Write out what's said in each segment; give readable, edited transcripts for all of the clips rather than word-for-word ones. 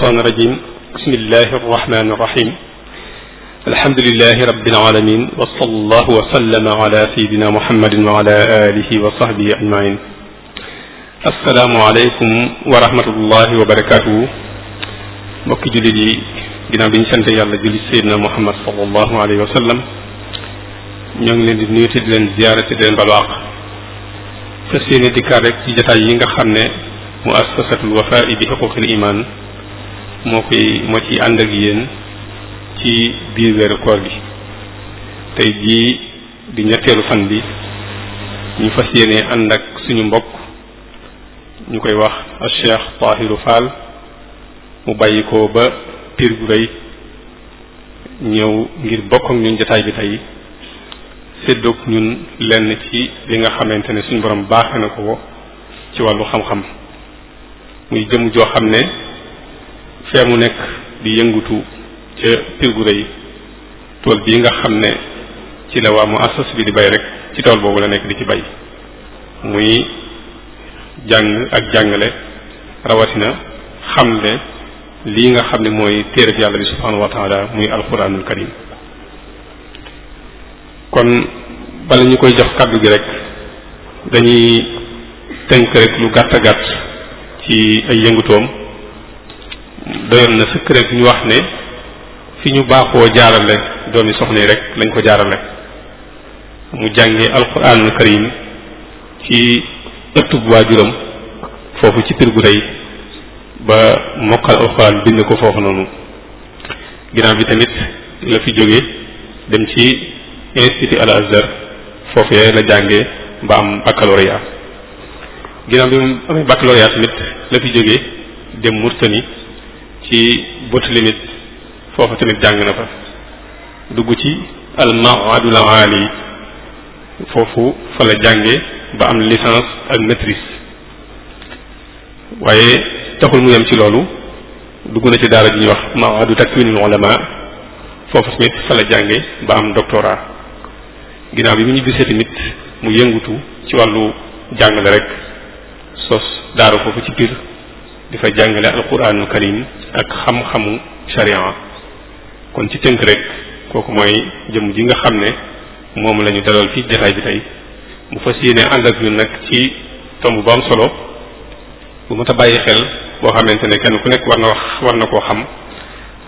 الشيطان الرجيم بسم الله الرحمن الرحيم الحمد لله رب العالمين وصلى الله وسلم على سيدنا محمد وعلى آله وصحبه أجمعين السلام عليكم ورحمة الله وبركاته mbokki jullit yi ginnaaw bi ñu sant yàlla julli Seydina Muhammad sallallahu alayhi wa sallam ñoo ngi leen di nuyu te di leen ziyaara te di leen balwaax fas yéene dikkaat rek ci jotaay yi nga xam ne muassasatul Wafa'i bi huquqil iman moo ci ànd ak yéen ci biir weeru koor gi tey jii di ñetteelu fan bi ñu fas yéene ànd ak suñu mbokk ñu koy wax al Cheikh Tahirou Fall mu bàyyi ko ba Pire gu rëy ñëw ngir bokk ak ñun jotaay bi tey séddoog ñun lenn ci li nga xamante ne suñu borom baaxe na ko ci wàllu xam-xam muy jëm joo xam ne fee mu nekk di yëngutu ca Pire gu rëy tool bii nga xam ne ci la waa mu assas bi di bay rek ci tool boobu la nekk di ci bay muy jàng ak jàngale rawatina xamle lii nga xam ne mooy téereb yàlla bi subhanahu wa taala muy alquranul karim kon bala ñu koy jox kàddu gi rek dañuy tënk rek lu gàtt a gàtt ci ay yëngutoom doyoon na sëkk rek ñu wax ne fi ñu baaxoo jaarale doomi soxna yi rek lañ ko jaarale mu jànge alquranul karim ci ëttub waajuram foofu ci Pire gu rëy ba mokkal alquran bind ko foofu noonu ginnaaw bi tamit la fi jóge dem ci institut al azhar foofee la jànge ba am baccalauréat ginnaaw bi mu amee baccalauréat tamit la fi jóge dem Mauritanie ci Boutilimit foofu tamit jàng na fa dugg ci al ma'hadul ali foofu fa la jànge ba am licence ak maîtrise waaye taxul mu yem ci loolu dugg na ci daara ji ñuy wax ma'hadu takwinul ulama foofu tamit fa la jànge ba am doctorat ginnaaw bi mu ñu gisee tamit mu yëngutu ci wàllu jàngale rek sos daara foofu ci Pire di fa jàngale alquranul karim ak xam-xamu sharia kon ci tënk rek kooku mooy jëm ji nga xam ne moom la ñu dalal fii jotaay bi tey mu fas yéene ànd ak ñun nag ci tomb bu am solo bu mat a bàyyi xel boo xamante ne kenn ku nekk war na koo xam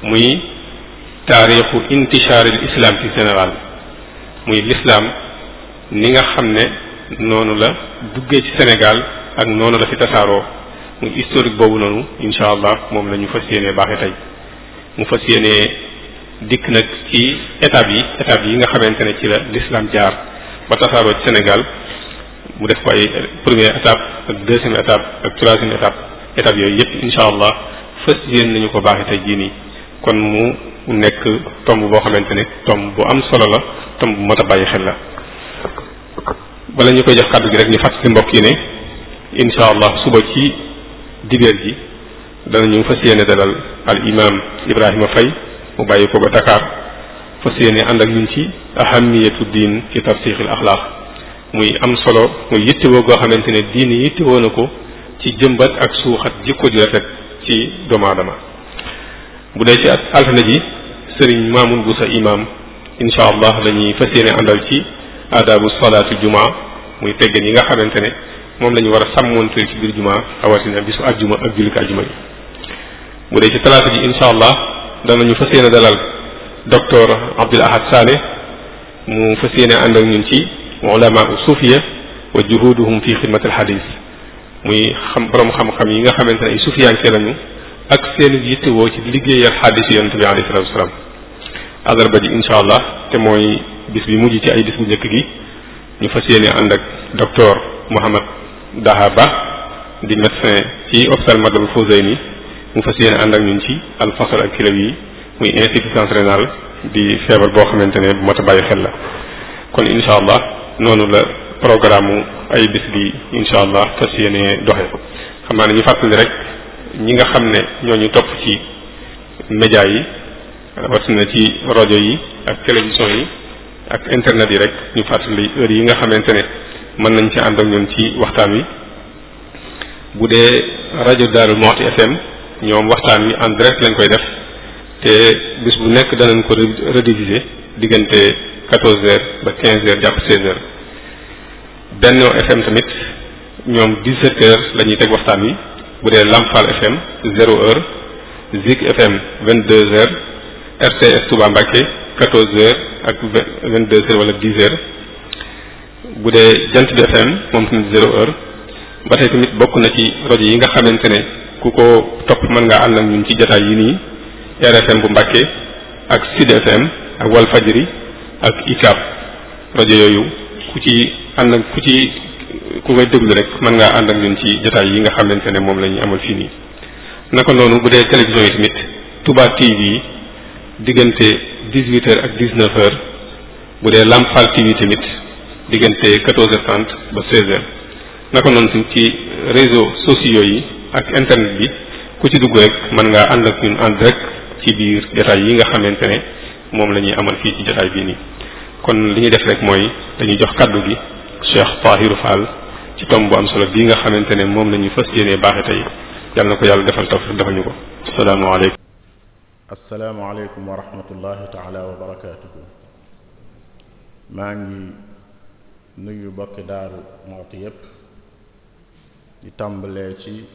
muy taarixu intishaaril islam ci Sénégal muy l'islam ni nga xam ne noonu la duggee ci Sénégal ak noonu la fi tasaaroo muy historique boobu noonu incha allah moom la ñu fas yéenee baaxee tey mu fas yéenee dikk nag ci étapes yi nga xamante ne ci la l'islam jaar ba tasaaroo ci Sénégal mu def ko ay première étape ak deuxième étape ak troisième étape yooyu yëpp incha allah fas yéen nañu ko baaxee tey jii nii kon mu nekk tomb boo xamante ne tomb bu am solo la tomb bu mat a bàyyi xel la bala ñu koy jox kàddu gi rek ñu fàttali mbokk yi ne incha allah suba ci dibeer ji danañu fas yéene dalal al imam Ibrahima Faye mu bàyyi ko ba Dakar fas yéene ànd ak ñun ci ahamiyatu diin ci tarsixil axlaaq muy am solo muy yittewoo goo xamante ne diin yittewoo na ko ci jëmbat ak suuxat jikko ju rafet ci doomu aadama bu dee ci altine ji sëriñ Mamoun Boussa imam incha allah lañuy fas yéene àndal ci adabu salaatu jumaa muy teggin yi nga xamante ne moom la ñu war a sàmmoonteel ci biir jumaa rawatina bisu ajjuma ak jullit ajjuma yi bu dee ci talaata ji incha allah danañu fas yéene dalal docteur Abdoul Ahad Saleh mu fas yéene ànd ak ñun ci ulama suufiya wa juhuduhum fi xidmat al hadis muy borom xam-xam yi nga xamante ne ay suufiyanke lañu ak seen yittewoo ci liggéeyal xaadis yonente bi alayhi salatu wasalaam àllarba ji incha allah te mooy bis bi mujj ci ay bis bu njëkk gi ñu fas yéene ànd ak docteur Mouhamad Dahaba di médecin ci hôpital Matlaboul Fawzayni mu fas yéene ànd ak ñun ci al-fasl ak kilaw yi muy insuffisance rénale di feebar boo xamante ne bu mat a bàyyi xel la kon incha allah noonu la programme ay bis bi incha allah fas yéene doxe xam naa ne ñu fàttali rek ñi nga xam ne ñooñu topp ci média yi rawatina ci rajo yi ak télévision yi ak internet yi rek ñu fàttali heure yi nga xamante ne mën nañ ci ànd ak ñoom ci waxtaan wi bu dee rajo Darou Moukhty FM ñoom waxtaan wi en direct lañ koy def te bis bu nekk danañ ko rediffuser diggante 14h ba 15h jàpp 16h. Benno FM tamit ñoom 17h la ñuy teg waxtaan wi bu dee Lamfal FM 0h Zik FM 22h RTS Touba Mbacké 14h ak 22h wala 10h bu dee Jant bi FM moom tamit 0h ba tey tamit bokk na ci rajo yi nga xamante ne ku ko topp mën ngaa ànd ak ñun ci jotaay yi nii RFM bu Mbacké ak Sud FM ak Walfadjri ak ICAP rajo yooyu ku ci ànd ak ku koy déglu rek mën ngaa ànd ak ñun ci jotaay yi nga xamante ne moom la ñuy amal fii nii. naka noonu bu dee télévision yi tamit Touba TV diggante 18h ak 19h bu dee Lamfal TV tamit diggante 14h30 ba 16h naka noonu tamit ci réseaux sociaux yi ak internet bi ku ci dugg rek mën ngaa ànd ak ñun en direct ci biir jotaay yi nga xamante ne moom la ñuy amal fii ci jotaay bii nii. kon li ñuy def rek mooy dañuy jox kaddu gi Cheikh Tahirou Fall ci tomb bu am solo bii nga xamante ne moom la ñu fas yéenee baaxe tey yàlla na ko yàlla defal tawfiq defal ñu ko. asalaamaaleykum. asalaamaaleykum wa rahmatullahi taala wa barakaatuhu. maa ngi nuyu bokki Daaru Muxti yépp di tàmbalee ci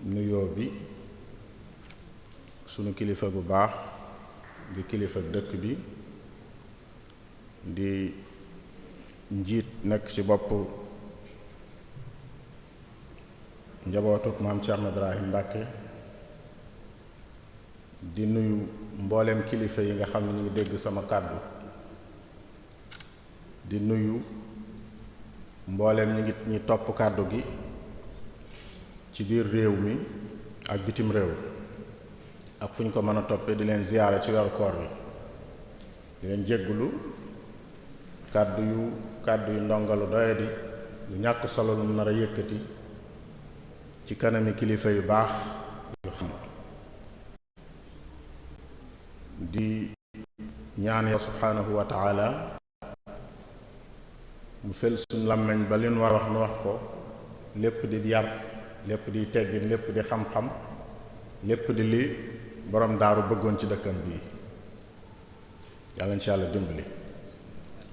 nuyoo bi sunu kilifa bu baax di kilifa dëkk bi di njiit nekk ci bopp njabootuk maam Cerno Ibrahim Mbàkke di nuyu mboolem kilifa yi nga xam ne ñu ngi dégg sama kàddu di nuyu mboolem ñi topp kàddu gi ci biir réew mi ak bitim réew ak fu ñu ko mën a toppee di leen ziyaare ci weeru koor bi di leen jéggulu kàddu yu ndongalu doyadi lu ñàkk solo lu nar a yëkkati ci kanami kilifa yu baax yu xam di ñaan ya subhanahu wa taala mu fel suñ làmmeñ ba li nu war a wax nu wax ko lépp di yar lépp di teggin lépp di xam-xam lépp di li borom daaru bëggoon ci dëkkam bii yàlla na ci yàlla dimbali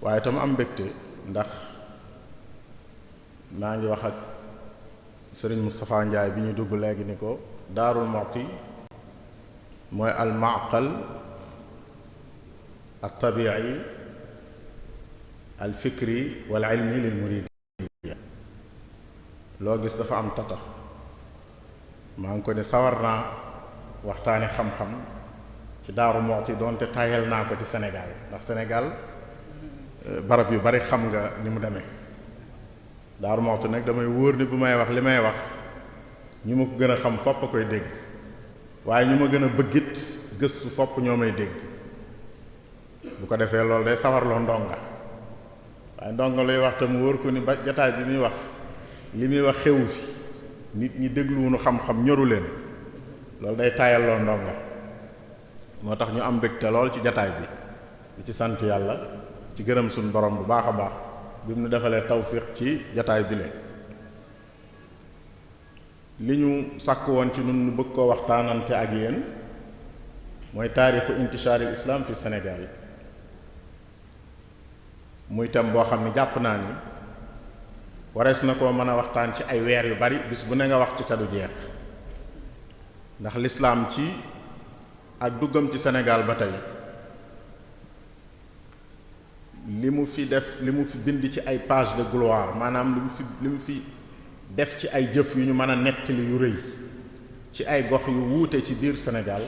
waaye tam am mbégte ndax maa ngi wax ak sëriñ Moustapha Ndiaye bi ñu dugg léegi ni ko Daarul Muxti mooy al maqal al tabi'i al fikri wal ilmi lil muridiyya loo gis dafa am tata maa ngi ko ne sawar naa waxtaane xam-xam ci Daaru Muxti doonte tayal naa ko ci Sénégal ndax Sénégal barab yu bari xam nga ni mu demee Daaru Muxti nag damay wóor ni bu may wax li may wax ñu ma ko gën a xam fopp a koy dégg waaye ñu ma gën a bëggit gëstu fopp ñoo may dégg bu ko defee loolu day sawarloo ndonga waaye ndonga luy wax te mu wóor ko ni ba jataay bi muy wax li muy wax xewu fi nit ñi dégluwunu xam-xam ñoru leen loolu day taayalloo ndonga moo tax ñu am mbégte lool ci jataay bi di ci sant yàlla ci gërëm suñu borom bu baax a baax bi mu nu defalee tawfiq ci jataay bi li ñu sàkk woon ci nun nu bëgg koo waxtaanante ak yéen mooy taarixu intishaaril islam fi Sénégal muy tam boo xam ne jàpp naa ni warees na koo mën a waxtaan ci ay weer yu bari bis bu ne nga wax ci te du jeex ndax lislaam ci ak duggam ci Sénégal ba tey li mu fi def li mu fi bind ci ay page de gloire maanaam li mu fi def ci ay jëf yu ñu mën a nettali yu rëy ci ay gox yu wuute ci biir Sénégal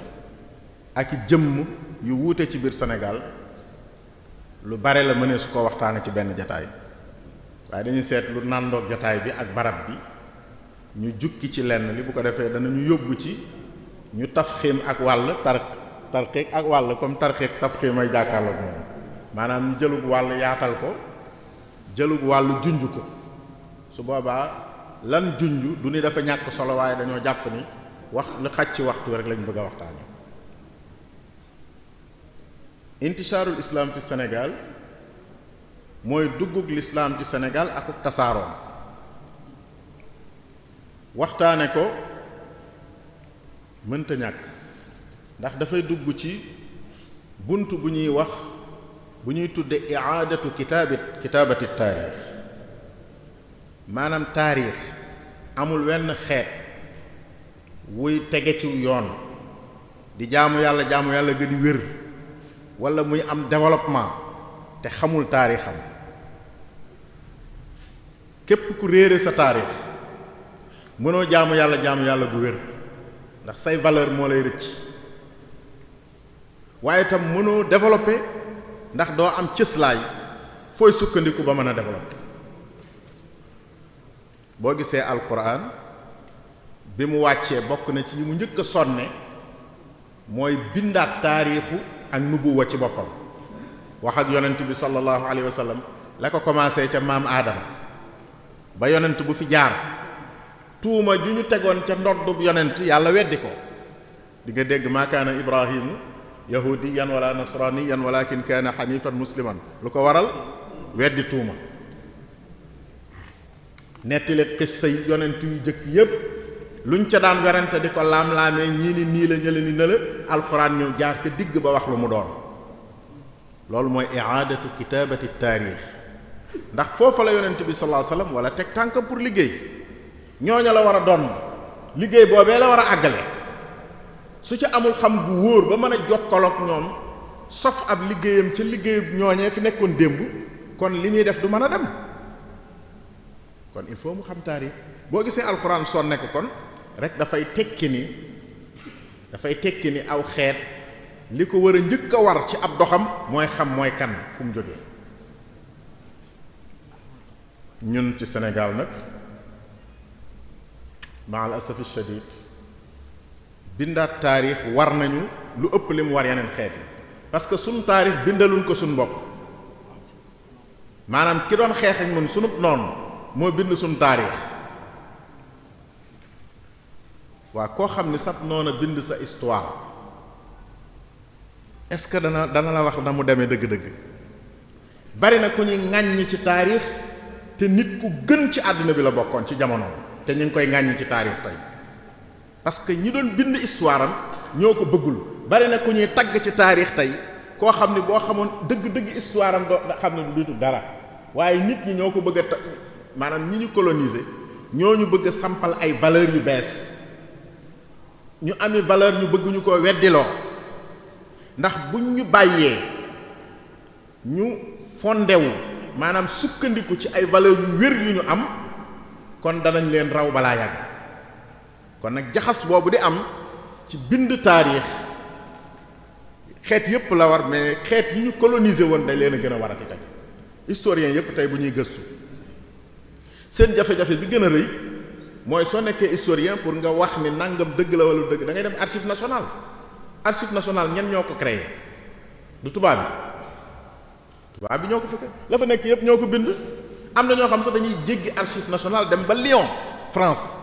ak i jëmm yu wuute ci biir Sénégal lu bare la mënee su ko waxtaane ci benn jataay waaye dañuy seet lu nàndoog jataay bi ak barab bi ñu jukki ci lenn li bu ko defee danañu yóbbu ci ñu tafxiim ak wàll tarxiik ak wàll comme tarxiik tafxiim ay jàkkaarloog moom maanaam ñu jëlug wàll yaatal ko jëlug wàll junj ko su boobaa lan junj du ni dafa ñàkk solo waaye dañoo jàpp ni wax lu xaj ci waxtu rek lañ bëgg a waxtaane intishaarul islam fi Sénégal mooy duggug lislaam ci Sénégal ak tasaaroom waxtaane ko mënta ñàkk ndax dafay dugg ci bunt bu ñuy wax bu ñuy tudde i'aadatu kitaabati taarix maanaam taarix amul wenn xeet wuy tege ci yoon di jaamu yàlla ga di wér wala muy am développement te xamul taarixam képp ku réere sa taarix mënoo jaamu yàlla gu wér ndax say valeur moo lay rëcc waaye itam mënoo développer ndax doo am cëslaay fooy sukkandiku ba mën a développer boo gisee alquran bi mu wàccee bokk na ci yi mu njëkk a sonne mooy bindaat taarixu ak nubuwa ci boppam wax ak yonent bi sallallahu alayhi wa sallam la ko commencé ca maam aadama ba yonent bu fi jaar tuuma ju ñu tegoon ca ndoddub yonent yàlla weddi ko di nga dégg maa kaana ibrahimu yahudiyan wala nasraniyan walakin kaana xanifan musliman lu ko waral weddi tuuma nettali xissa yi yonent yu jëkk yépp luñ ca daan werante di ko laam-laamee ñii ni nii la ñële ni ne la alxuraan ñëw jaar ca digg ba wax lu mu doon loolu mooy i'aadatu kitaabati taarix ndax foofa la yonent bi sallallahu alayhi wasallam wala teg tànkam pour liggéey ñooña la war a doon liggéey boobee la war a àggale su ci amul xam bu wóor ba mën a jokkaloog ñoom sof ab liggéeyam ca liggéeyub ñooñee fi nekkoon démb kon li muy def du mën a dem kon il faut mu xam taarix boo gisee alxuraan sonne ko kon rek dafay tekki ni aw xeet li ko war a njëkk a war ci ab doxam mooy xam mooy kan fu mu jógee ñun ci Sénégal nag maal asafi shadid bindaat taarix war nañu lu ëpp li mu war yeneen xeet yi parce que suñ taarix bindaluñ ko suñ bopp maanaam ki doon xeex ak ñun sunub noonu moo bind suñ taarix waa koo xam ni sab noona bind sa histoire est-ce que dana la wax na mu demee dëgg-dëgg bari na ku ñuy ŋàññi ci taarix te nit ku gën ci àdduna bi la bokkoon ci jamono te ñu ngi koy ŋàññi ci taarix tey parce que ñi doon bind histoire am ñoo ko bëggul bari na ku ñuy tagg ci taarix tey koo xam ni boo xamoon dëgg-dëgg histoire am doo xam ne du duutu dara waaye nit ñi ñoo ko bëgg a maanaam ñi ñu coloniser ñoo ñu bëgg a sampal ay valeurs yu bees ñu ami valeur ñu bëgg ñu ko weddiloo ndax buñ ñu bàyyee ñu fondewu maanaam sukkandiku ci ay valeurs yu wér yu ñu am kon danañ leen raw balaa yàgg kon nag jaxas boobu di am ci bind taarix xeet yépp la war mais xeet yi ñu coloniser woon dañ leen a gën a warati tey historien yépp tey bu ñuy gëstu seen jafe-jafe bi gën a rëy mooy soo nekkee historien pour nga wax ni nangam dëgg la wala dëgg da ngay dem archive nationale archive nationale ñen ñoo ko créé du tubaab bi ñoo ko fekkee la fa nekk yépp ñoo ko bind am na ñoo xam sax dañuy jéggi archive nationale dem ba Lyon France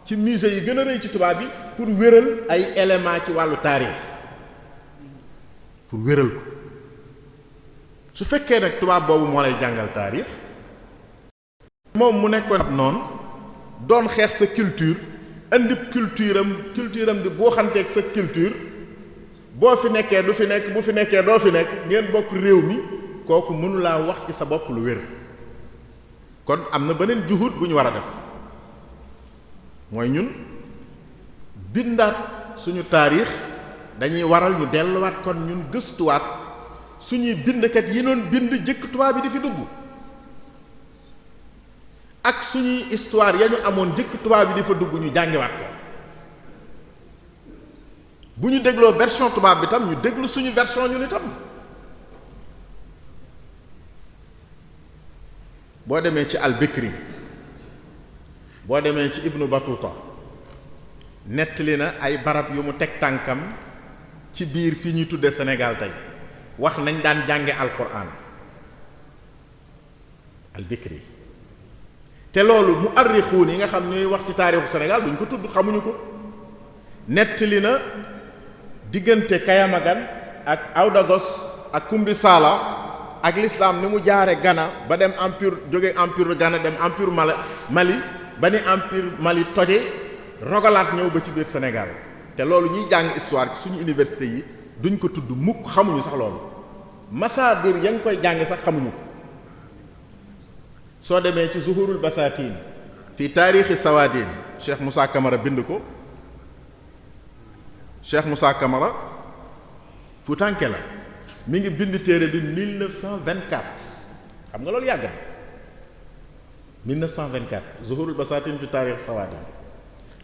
ci musée yi gën a rëy ci tubaab bi pour wéral ay éléments ci wàllu taarix pour wéral ko su fekkee nag tubaab boobu moo lay jàngal taarix moom mu nekkoon noonu doon xeex sa culture indi culture am di boo xanteeg sa culture boo fi nekkee du fi nekk bu fi nekkee doo fi nekk ngeen bokk réew mi kooku mënulaa wax ci sa bopp lu wér kon am na beneen juhud bu ñu war a def mooy ñun bindaat suñu taarix dañuy waral ñu delluwaat kon ñun gëstuwaat suñuy bindkat yi doon bind jëkk tubaab bi di fi dugg ak suñuy histoire ya ñu amoon jëkk tubaab bi di fa dugg ñu jàngiwaat ko bu ñu dégloo version tubaab bi tam ñu déglu suñu version ñun itam boo demee ci al-Bikri boo demee ci Ibnu Batuta nettali na ay barab yu mu teg tànkam ci biir fi ñuy tudde Sénégal tey wax nañ daan jànge alquran al-Bikri te loolu mu arrixuun yi nga xam ñuy wax ci taarixu Sénégal duñ ko tudd xamuñu ko nettali na diggante Kayamagan ak Awdagos ak Kumbi Sala ak l'islam ni mu jaare Ghana ba dem empire jóge empire Ghana dem empire Mali ba ni empire Mali toje rogalaat ñëw ba ci biir Sénégal te loolu ñuy jàng histoire ci suñu université yi duñ ko tudd mukk, xamuñu sax loolu masaadir ya ngi koy jàng sax xamuñu ko. soo demee ci zuhurul basatin fi taarixi sawadin Cheikh Moussa Camara bind ko. Cheikh Moussa Camara fu tànke la mi ngi bind téere bi 1924 xam nga loolu yàgg na 1924 zuhurul basatin fi taarixi sawadin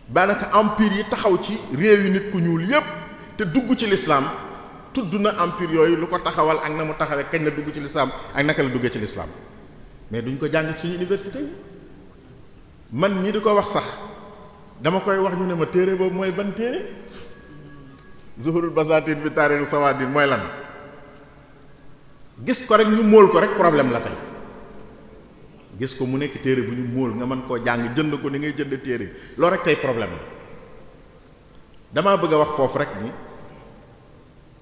daanaka empire yi taxaw ci réew yi nit ku ñuul yépp te dugg ci l'islam tudd na empire yooyu lu ko taxawal ak na mu taxawee kañ la dugg ci l'islam ak naka la duggee ci l'islam mais duñ ko jàng ci université yi. man mii di ko wax sax dama koy wax ñu ne ma téere boobu mooy ban téere zuhurul basatin fi taarix sawadin mooy lan gis ko rek ñu móol ko rek problème la tey gis ko mu nekk téere bu ñu móol nga mën koo jàng jënd ko ni ngay jënd téere loolu rek tey problème la. damaa bëgg a wax foofu rek ni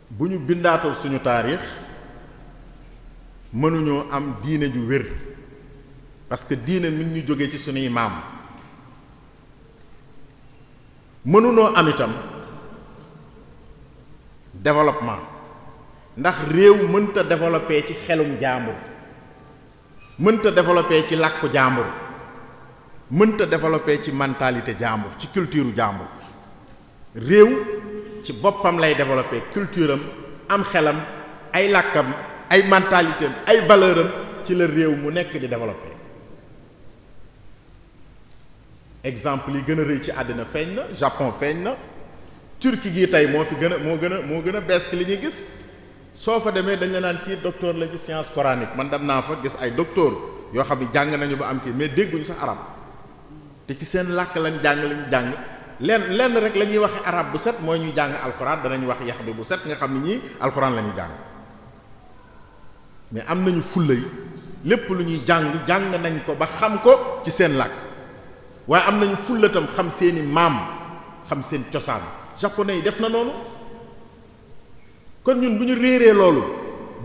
bu ñu bindaatul suñu taarix mënuñoo am diine ju wér parce que diine mi ngi ñu jógee ci suñuy maam. mënunoo am itam développement ndax réew mënta développer ci xelum jaambur, mënta développer ci làkku jaambur, mënta développer ci mentalité jaambur, ci culture jaambur. réew ci boppam lay développer culture am xelam ay làkkam ay mentalité am ay valeur am ci la réew mu nekk di développer. exemple yi gën a rëy ci àddina feeñ na Japon feeñ na Turquie gii tey moo gën a bees ki li ñuy gis. soo fa demee dañ la naan kii docteur la ci science coranique man dem naa fa gis ay docteur yoo xam ne jàng nañu ba am kii mais dégguñu sax arab te ci seen làkk lañ jàng lenn rek la ñuy waxe arab bu set mooy ñuy jàng alxuraan danañ wax yax bi bu set nga xam ne ñii alxuraan la ñuy jàng mais am nañu fulla yi lépp lu ñuy jàng nañ ko ba xam ko ci seen làkk waaye am nañu fulla tam xam seeni maam xam seen cosaan. japonais yi def na noonu kon ñun bu ñu réeree loolu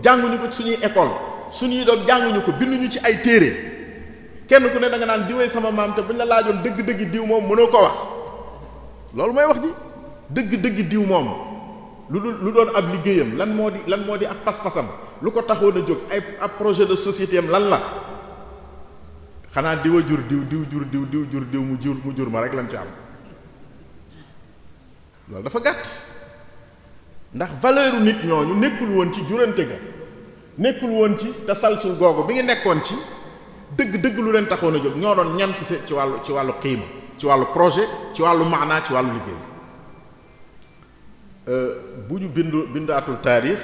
jànguñu ko ci suñuy école suñuy doom jànguñu ko binduñu ci ay téere kenn ku ne da nga naan diwee sama maam te buñ la laajoon dëgg-dëgg diw moom mënoo ko wax loolu mooy wax ji dëgg-dëgg diw moom lu doon ab liggéeyam lan moo di ab pas-pasam lu ko taxoon a jóg ab projet de société am lan la xanaa diwa jur diw mu jur ma rek lan ci am loolu dafa gàtt ndax valeur nit ñooñu nekkul woon ci jurante ga nekkul woon ci tasalsul googu bi ngi nekkoon ci dëgg lu leen taxoon a jóg ñoo doon ñan ci wàllu xiima ci wàllu projet ci wàllu maanaa ci wàllu liggéey bu ñu bindaatul taarix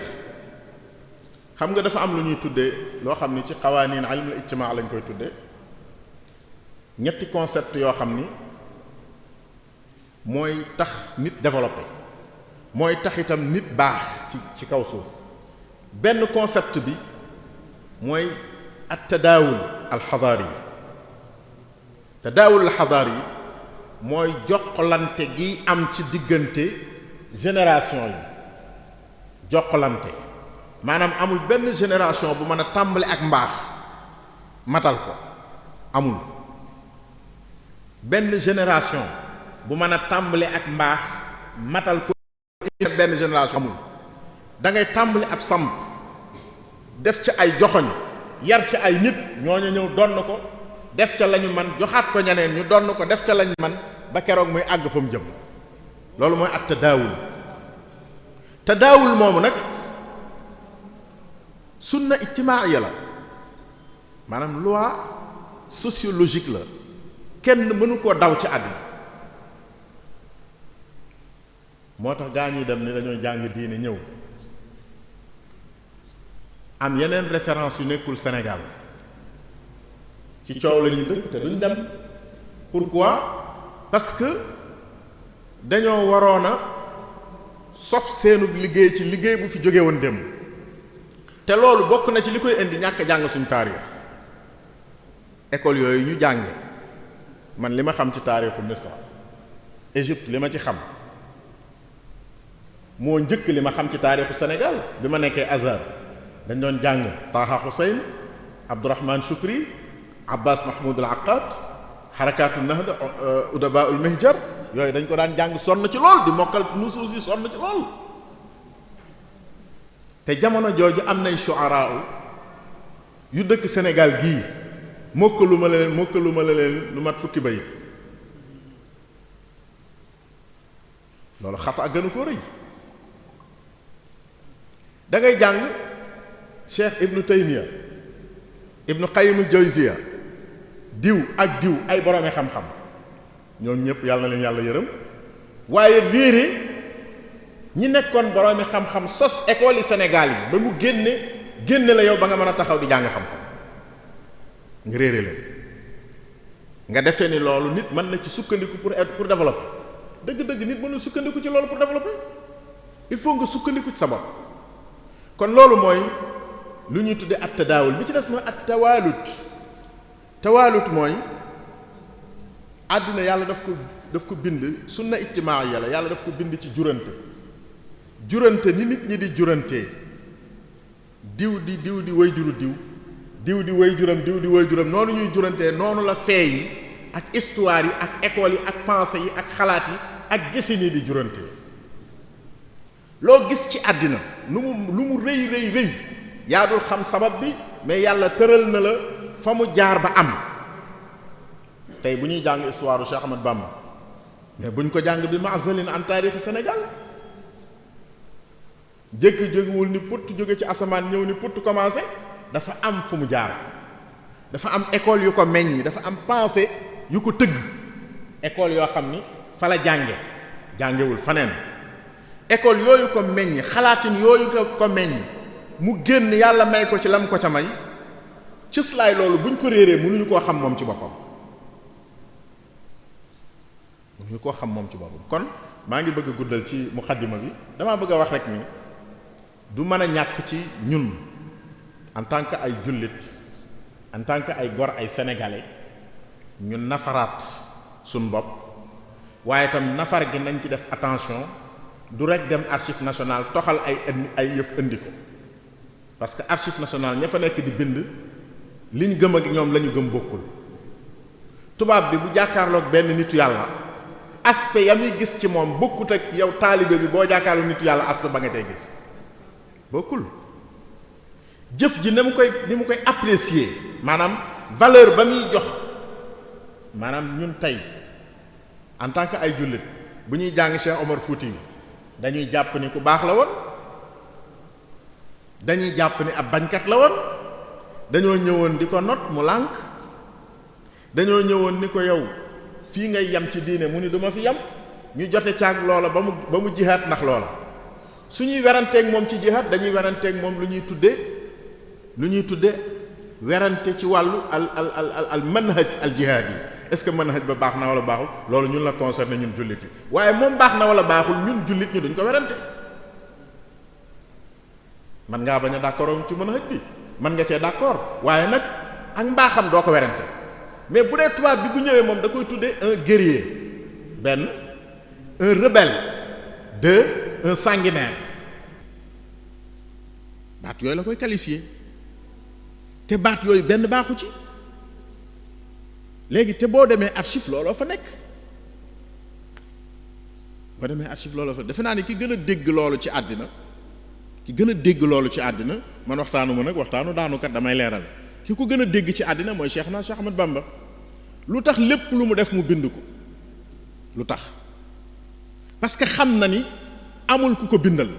xam nga dafa am lu ñuy tuddee loo xam ni ci xawaaniin ilmul ijtimaa lañ koy tuddee ñetti concept yoo xam ni mooy tax nit développé mooy tax itam nit baax ci kaw suuf benn concept bi mooy at tadaawul alxadaari yi mooy jokkalante gi am ci diggante génération yi jokkalante maanaam amul benn génération bu mën a tàmbali ak mbaax matal ko amul benn génération bu mën a tàmbali ak mbaax matal ko benn génération amul da ngay tàmbali ab samp def ci ay joxoñ yar ci ay nit ñooñu ñëw donn ko def ca lañu man joxaat ko ñeneen ñu donn ko def ca lañu man ba keroog muy àgg fa mu jëm loolu mooy at tadaawul moomu nag sunna ijtimaaiya la maanaam loi sociologique la kenn mënu koo daw ci àddina moo tax gaa ñi dem ni dañoo jàng diine ñëw am yeneen référence yu nekkul Sénégal ci coow la ñuy dëkk te duñ dem pourquoi parce que dañoo waroon a sof seenu liggéey ci liggéey bu fi jóge woon dem te loolu bokk na ci li koy indi ñàkk jàng suñu taarix école yooyu ñu jànge man li ma xam ci taarixu Misra Égypte li ma ci xam moo njëkk li ma xam ci taarixu Sénégal bi ma nekkee Azhar dañ doon jàng Taha Hussein Abdourahman Choukri Abbas Mahmoud al Aqad Harakatu Nahda Udaba ul Mihjar yooyu dañ ko daan jàng sonn ci lool di mokkal nusuus yi sonn ci lool te jamono jooju am nay shu'ara yu dëkk Sénégal gii mokkaluma la leen lu mat fukki bayit loolu xata gënu ko rëy da ngay jàng Cheikh Ibnu Taymiya Ibnu Qayyim al-Jawziyya diw ak diw ay boroomi xam-xam ñoom ñëpp yàlla na leen yàlla yërëm waaye réere ñi nekkoon boroomi xam-xam sos école yi Sénégal yi ba mu génne la yow ba nga mën a taxaw di jàng xam-xam nga réere leen nga defee ni loolu nit mën na ci sukkandiku pour développer dëgg-dëgg nit mënul sukkandiku ci loolu pour développer il faut nga sukkandiku ci sa bopp kon loolu mooy lu ñuy tuddee at tadaawul bi ci des mooy at tawaalut mooy àddina yàlla daf ko bind sunna ijtimaa yàlla yàlla daf ko bind ci jurante ni nit ñi di jurantee diw di way juru diw di way juram noonu ñuy jurantee noonu la fee yi ak histoire yi ak école yi ak pensée yi ak xalaat yi ak gisin yi di jurantee loo gis ci àddina lu mu rëy yaa dul xam sabab bi mais yàlla tëral na la fa mu jaar ba am tey bu ñuy jàng histoire u Cheikh Ahmad Bamba mais buñ ko jàng bi ma'zalin an taarixi Sénégal jógewul ni putt jóge ci asamaan ñëw ni putt commencé dafa am fu mu jaar dafa am école yu ko meññ dafa am pensée yu ko tëgg école yoo xam ni fa la jàngewul faneen école yooyu ko meññ xalaatin yooyu ko meññ mu génn yàlla may ko ci lam ko ca may cëslaay loolu buñ ko réeree mënuñu koo xam moom ci boppam kon maa ngi bëgg a guddal ci muqaddima bi damaa bëgg a wax rek ni du mën a ñàkk ci ñun en tant que ay jullit en tant que ay gor ay sénégalais ñun nafaraat suñ bopp waaye itam nafar gi nañ ci def attention du rek dem archive nationale toxal ay yëf indi ko parce que archive nationale ña fa nekk di bind liñ gëm ak ñoom la ñu gëm bokkul tubaab bi bu jàkkaarloog benn nitu yàlla aspect ya muy gis ci moom bokkut ak yow taalibe bi boo jàkkaarloog nitu yàlla aspect ba nga cay gis bokkul jëf ji ni mu koy apprécier maanaam valeur ba muy jox maanaam ñun tey en tant que ay jullit bu ñuy jàng Cheikh Omar Fouti dañuy jàpp ni ku baax la woon dañuy jàpp ni ab bañkat la woon dañoo ñëwoon di ko not mu lànk dañoo ñëwoon ni ko yow fii ngay yam ci diine mu ni duma fi yam ñu jote caag loola ba mu jihaat ndax loola suñuy weranteeg moom ci jihaat dañuy weranteeg moom lu ñuy tudde werante ci wàllu al manhaj al jihaad yi est-ce que manhaj ba baax na wala baaxul loolu ñun la concerné ñun jullit yi waaye moom baax na wala baaxul ñun jullit ñu duñ ko werante man ngaa bañ a d'accord ci manhaj bi man nga cee d'accord waaye nag ak mbaaxam doo ko werante mais bu dee tubaab bi bu ñëwee moom da koy tuddee un guerrier benn un rebelle deux un sanguinaire baat yooyu la koy qualifier te baat yooyu benn baaxu ci léegi te boo demee archive looloo fa nekk defe naa ni ki gën a dégg loolu ci àddina man waxtaanu ma nag waxtaanu daanukat damay leeral ki ko gën a dégg ci àddina mooy Cheikh Ahmad Bamba lu tax lépp lu mu def mu bind ko lu tax parce que xam na ni amul ku ko bindal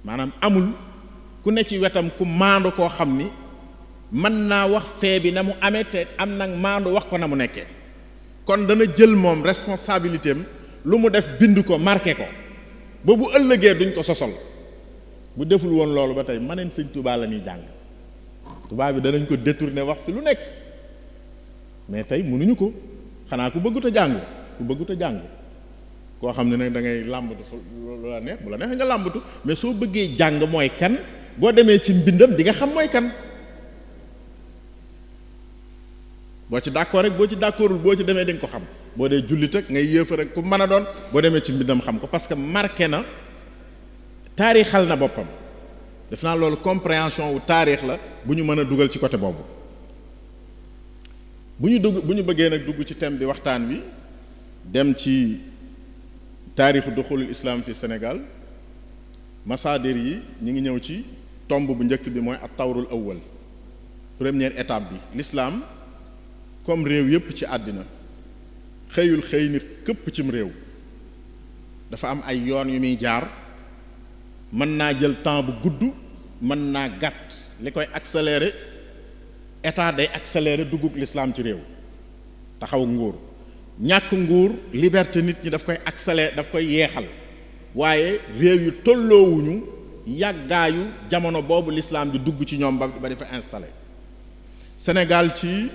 maanaam amul ku ne ci wetam ku maandu koo xam ni mën naa wax fee bi na mu amee te am nag maandu wax ko na mu nekkee kon dana jël moom responsabilité am lu mu def bind ko marqué ko ba bu ëllëgee duñ ko sosol bu deful woon loolu ba tey maneen sëñ Tuubaa la ñuy jàng tubaab bi danañ ko détourner wax fi lu nekk mais tey mënuñu ko xanaa ku bëggut a jàng koo xam ne nag da ngay làmbatu lu la neex bu la neex nga làmbatu mais soo bëggee jàng mooy kan boo demee ci mbindam di nga xam mooy kan boo ci d'accord rek boo ci d'accordul boo ci demee di nga ko xam boo dee jullit ak ngay yéefa rek ku mën a doon boo demee ci mbindam xam ko parce que marqué na taarixal na boppam def naa loolu compréhension wu taarix la bu ñu mën a dugal ci côté boobu bu ñu bëggee nag dugg ci thème bi waxtaan wi dem ci taarixu duxulul islam fi Sénégal masaadir yi ñu ngi ñëw ci tomb bu njëkk bi mooy at tawrul awwal première étape bi l'islam comme réew yépp ci àddina xëyul xëy ni këpp cim réew dafa am ay yoon yu muy jaar mën naa jël temps bu gudd mën naa gàtt li koy accélérer état day accélérer duggug l'islam ci réew taxaw nguur ñàkk nguur liberté nit ñi daf koy accélérer daf koy yeexal waaye réew yu tolloowuñu yàggaayu jamono boobu l'islam di dugg ci ñoom ba dafa installé Sénégal ci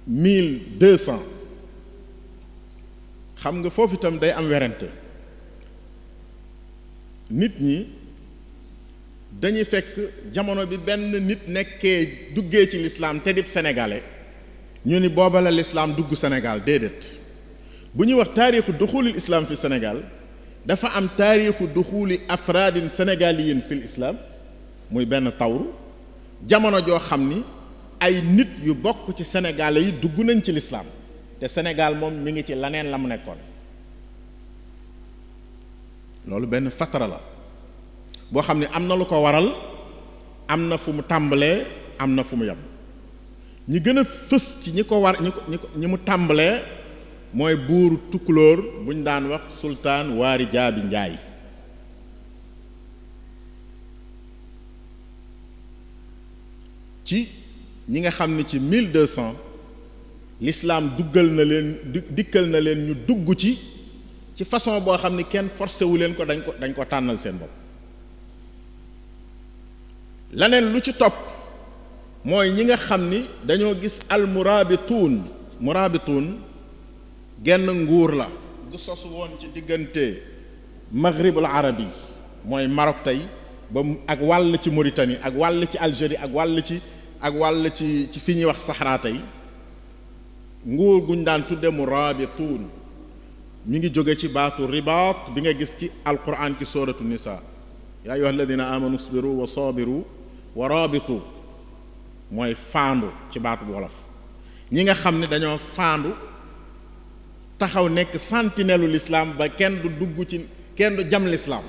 1200 xam nga foofu itam day am werante nit ñi dañuy fekk jamono bi benn nit nekkee duggee ci l'islam te dib sénégalais ñu ni booba la l'islam dugg Sénégal déedéet bu ñuy wax taarixu duxulil islam fi Sénégal dafa am taarixu duxuli afraadin sénégaliyin fil islam muy benn tawru jamono joo xam ni ay nit yu bokk ci sénégalais yi dugg nañ ci l'islam te Sénégal moom mi ngi ci laneen la mu nekkoon loolu benn fatara la boo xam ne am na lu ko waral am na fu mu tàmbalee am na fu mu yem ñi gën a fës ci ñi ko war ñi mu tàmbalee mooy buur tukkulóor bu ñu daan wax sultaan waari jaabi njaay ci ñi nga xam ne ci 1200 l'islam duggal na leen dikkal na leen ñu dugg ci façon boo xam ne kenn forcé wu leen ko dañ ko tànnal seen bopp laneen lu ci topp mooy ñi nga xam ni dañoo gis al murabituun genn nguur la gu sos woon ci diggante maghribul arabi mooy Maroc tey ba ak wàll ci Mauritanie ak wàll ci Algérie ak wàll ci fi ñuy wax Sahara tey nguur guñ daan tudde murabituun mi ngi jóge ci baatu ribaat bi nga gis ci alquran ci suratu nisa yaa ayyuha alladina amanu isbiru wa sabiru wa rabitu mooy faandu ci baatu bu wolof ñi nga xam ne dañoo faandu taxaw nekk sentinelle l'islam ba kenn du dugg ci kenn du jam l'islam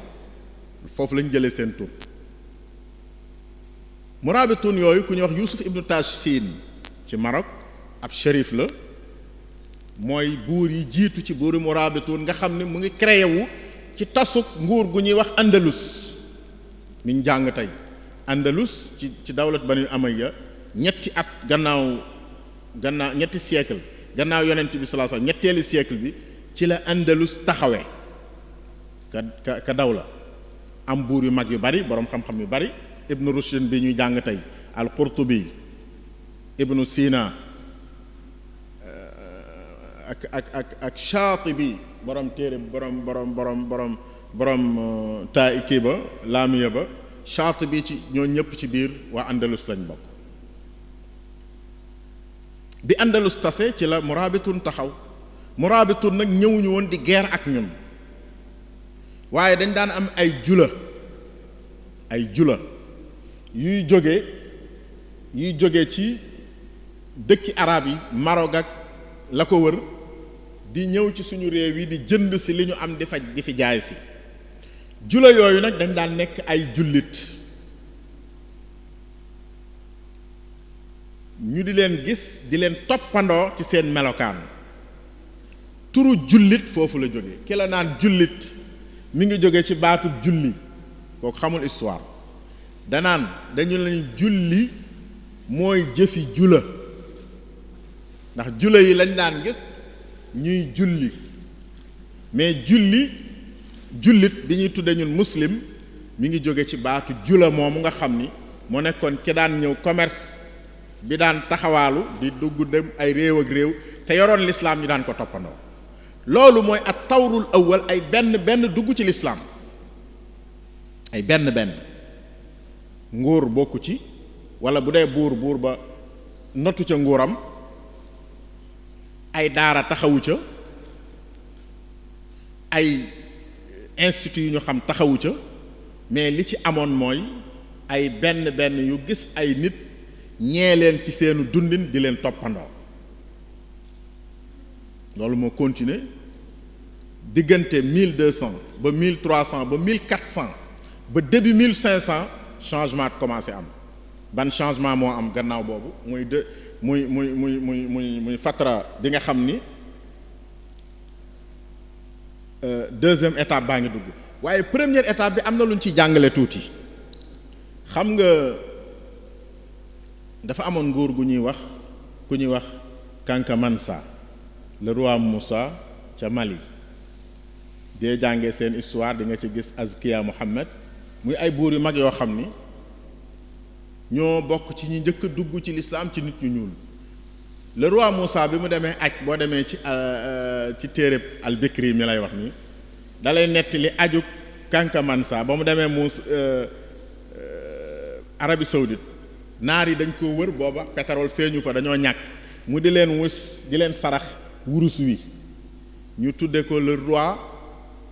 foofu lañu jëlee seen tur murabitun yooyu ku ñuy wax Yusuf ibnu Tashfin ci Maroc ab shérif la mooy buur yi jiitu ci buuri murabitun nga xam ne mu ngi créé wu ci tasuk nguur gu ñuy wax Andalus mi ñu jàng tey Andalus ci dawlat Banu Umayya ñetti at gannaaw ñetti siècle gannaaw yonent bi sallallahu alayhi wasallam ñetteeli siècle bi ci la Andalus taxawee ka dawla am buur yu mag yu bari boroom xam-xam yu bari Ibn Rushd bi ñuy jàng tey al-Qurtubi Ibn Sina ak Shaatibi borom téere borom taa kii ba laamiya ba Shaatibi ci ñoo ñëpp ci biir waa Andalus lañ bokk bi Andalus tase ci la murabitun taxaw murabitun nag ñëwuñu woon di guerre ak ñun waaye dañ daan am ay jula yuy jóge ci dëkki arab yi Maroc ak la ko wër di ñëw ci suñu réew yi di jënd si li ñu am di fi jaay si jula yooyu nag dañ daan nekk ay jullit ñu di leen gis di leen toppandoo ci seen melokaan turu jullit foofu la jóge ki la naan jullit mi ngi jóge ci baatub julli kooku xamul histoire danaan dañu lañu julli mooy jëfi jula ndax jula yi lañ daan gis ñuy julli mais jullit bi ñuy tudde ñun muslim mi ngi jóge ci baatu jula moomu nga xam ni moo nekkoon ki daan ñëw commerce bi daan taxawaalu di dugg dem ay réew ak réew te yoroon l'islam ñu daan ko toppandoo loolu mooy at tawrul awwal ay benn dugg ci l'islam ay benn nguur bokku ci wala bu dee buur ba notu ca nguuram ay daara taxawu ca ay institut yu ñu xam taxawu ca mais li ci amoon mooy ay benn yu gis ay nit ñee leen ci seenu dundin di leen toppandoo loolu moo continuer diggante 1200 ba 1300 ba 1400 ba début 1500 changement commencé am ban changement moo am gannaaw boobu muy fatra bi nga xam ni deuxième étape baa ngi dugg waaye première étape bi am na lu ñu ci jàngale tuuti xam nga dafa amoon nguur ku ñuy wax Kanka Mansa le roi Moussa ca Mali dee jàngee seen histoire di nga ci gis Azkiya Muhammad muy ay buur yu mag yoo xam ni ñoo bokk ci ñi njëkk a dugg ci lislaam ci nit ñu ñuul le roi Moussa bi mu demee aj boo demee ci téereb al-Bikri mi lay wax nii dalay nettali aju Kanka Mansa ba mu demee Arabie Saoudite naar yi dañ ko wër booba pétrole feeñu fa dañoo ñàkk mu di leen wus di leen sarax wurus wi ñu tudde ko le roi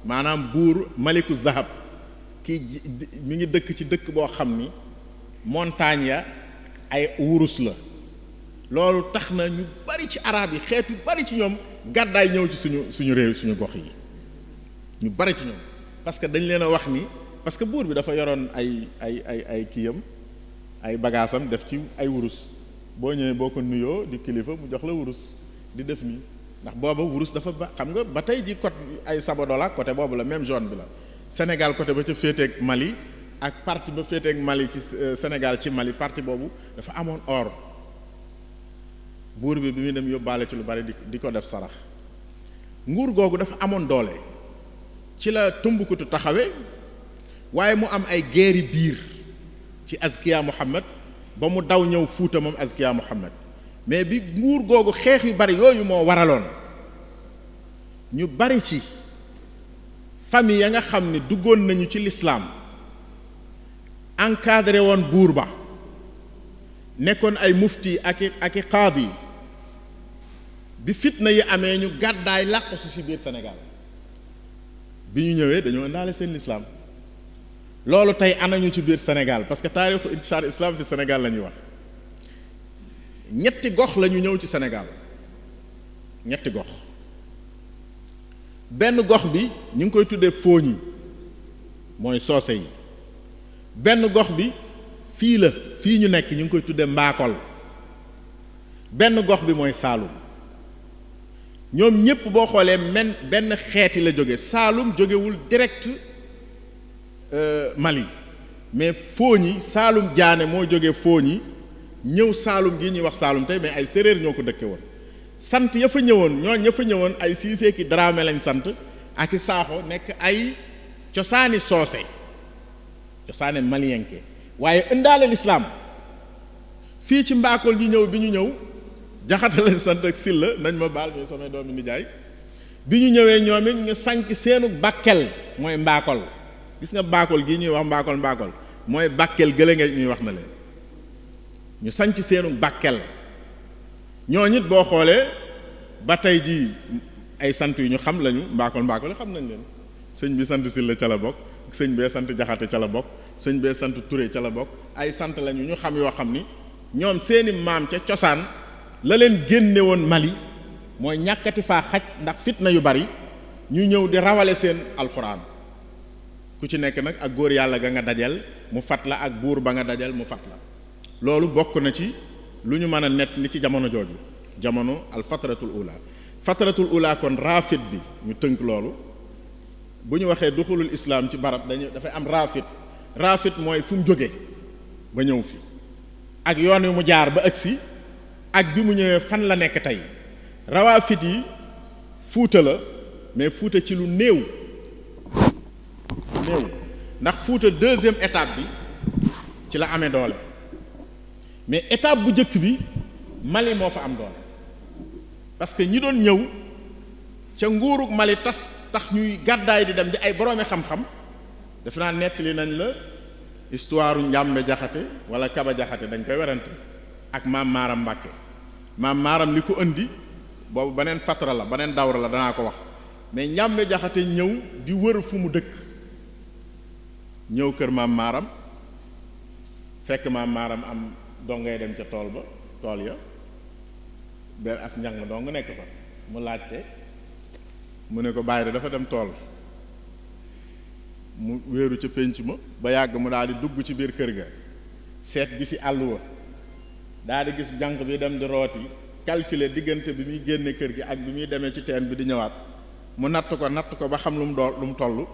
maanaam buur Maliku Zahab kii mi ngi dëkk ci dëkk boo xam ni montagne ya ay wurus la loolu tax na ñu bari ci arab yi xeetu bari ci ñoom gàddaay ñëw ci suñu réew suñu gox yi ñu bari ci ñoom parce que dañ leen a wax ni parce que buur bi dafa yoroon ay kiyam ay bagaasam def ci ay wurus boo ñëwee boo ko nuyoo di kilifa mu jox la wurus di def nii ndax booba wurus dafa ba xam nga ba tey ji côté ay Sabodola côté boobu la même zone bi la Sénégal côté ba ca féeteeg Mali ak partie ba féeteeg Mali ci Sénégal ci Mali partie boobu dafa amoon or buur bi muy dem yóbbaale ci lu bari di ko def sarax nguur googu dafa amoon doole ci la Tumbuktu taxawe waaye mu am ay guerre biir ci Azkiya Muhammad ba mu daw ñëw Fuuta moom Azkiya Muhammad mais bi nguur googu xeex yu bari yooyu moo waraloon ñu bari ci famille ya nga xam ni duggoon nañu ci lislaam encadré woon buur ba nekkoon ay mufti ak i qaadi bi fitna yi amee ñu gàddaay làqu si ci biir Sénégal bi ñu ñëwee dañoo indaale seen lislaam loolu tey anañu ci biir Sénégal parce que taarixu intishaar islam fi Sénégal la ñuy wax ñetti gox la ñu ñëw ci Sénégal ñetti gox benn gox bi ñu ngi koy tuddee Fooñi mooy soose yi benn gox bi fii ñu nekk ñu ngi koy tuddee Mbaakol benn gox bi mooy Saalum ñoom ñépp boo xoolee benn xeeti la jóge Saalum jógewul direct Mali mais Fooñi Saalum Jaane moo jóge Fooñi ñëw Saalum gi ñuy wax Saalum tey mais ay séréer ñoo ko dëkke woon sant ya fa ñëwoon ay Siise ki Dramé lañ sant ak i Saaxo nekk ay cosaani soose cosaani maliyenke waaye indaale lislaam fii ci Mbaakol bi ñu ñëw Jaxate lañ sant ak Silla nañ ma baal ñuy samay doomi nijaay bi ñu ñëwee ñoom it ñu sanc seenu Bakel mooy Mbaakol gis nga Mbaakol gii ñuy wax Mbaakol mooy Bakel gële nga ñuy wax na leen ñu sanc seenu Bakel ñoo nit boo xoolee ba tey ji ay sant yu ñu xam lañu Mbaakol xam nañ leen sëñ bi sant Silla ca la bokk sëñ bee sant Jaxate ca la bokk sëñ bee sant Touré ca la bokk ay sant lañu ñu xam yoo xam ni ñoom seeni maam ca cosaan la leen génne woon Mali mooy ñàkkati faa xaj ndax fitna yu bari ñu ñëw di rawale seen alxuraan ku ci nekk nag ak góor yàlla ga nga dajal mu fat la ak buur ba nga dajal mu fat la loolu bokk na ci lu ñu mën a nett li ci jamono jooju jamono al fatratul ula kon raafit bi ñu tënk loolu bu ñu waxee duxulul islaam ci barab dafay am raafit mooy fu mu jóge ba ñëw fi ak yoon wi mu jaar ba agsi ak bi mu ñëwee fan la nekk tey rawaafit yi Fuuta la mais Fuuta ci lu néew ndax Fuuta deuxième étape bi ci la amee doole mais étape bu njëkk bi Mali moo fa am doole parce que ñi doon ñëw ca nguurug Mali tax ñuy gàddaay di dem di ay boroomi xam-xam def naa nettali nañ la histoire Njàmbe Jaxate wala Kaba Jaxate dañ koy werante ak maam Maaram Mbàkke maam Maaram li ko indi boobu beneen fatra la beneen dawra la danaa ko wax mais Njàmbe Jaxate ñëw di wër fu mu dëkk ñëw kër maam Maaram fekk maam Maaram am dongay dem ca tool ya benn as njàng dong nekk fa mu laajte mu ne ko bàyyi dafa dem tool mu wéeru ca pénc ma ba yàgg mu daal di dugg ci biir kër ga seet gi ci àlluwa daal di gis jànq bi dem di rooti calculer diggante bi muy génne kër gi ak bi muy demee ci teen bi di ñëwaat mu natt ko ba xam lu mu toll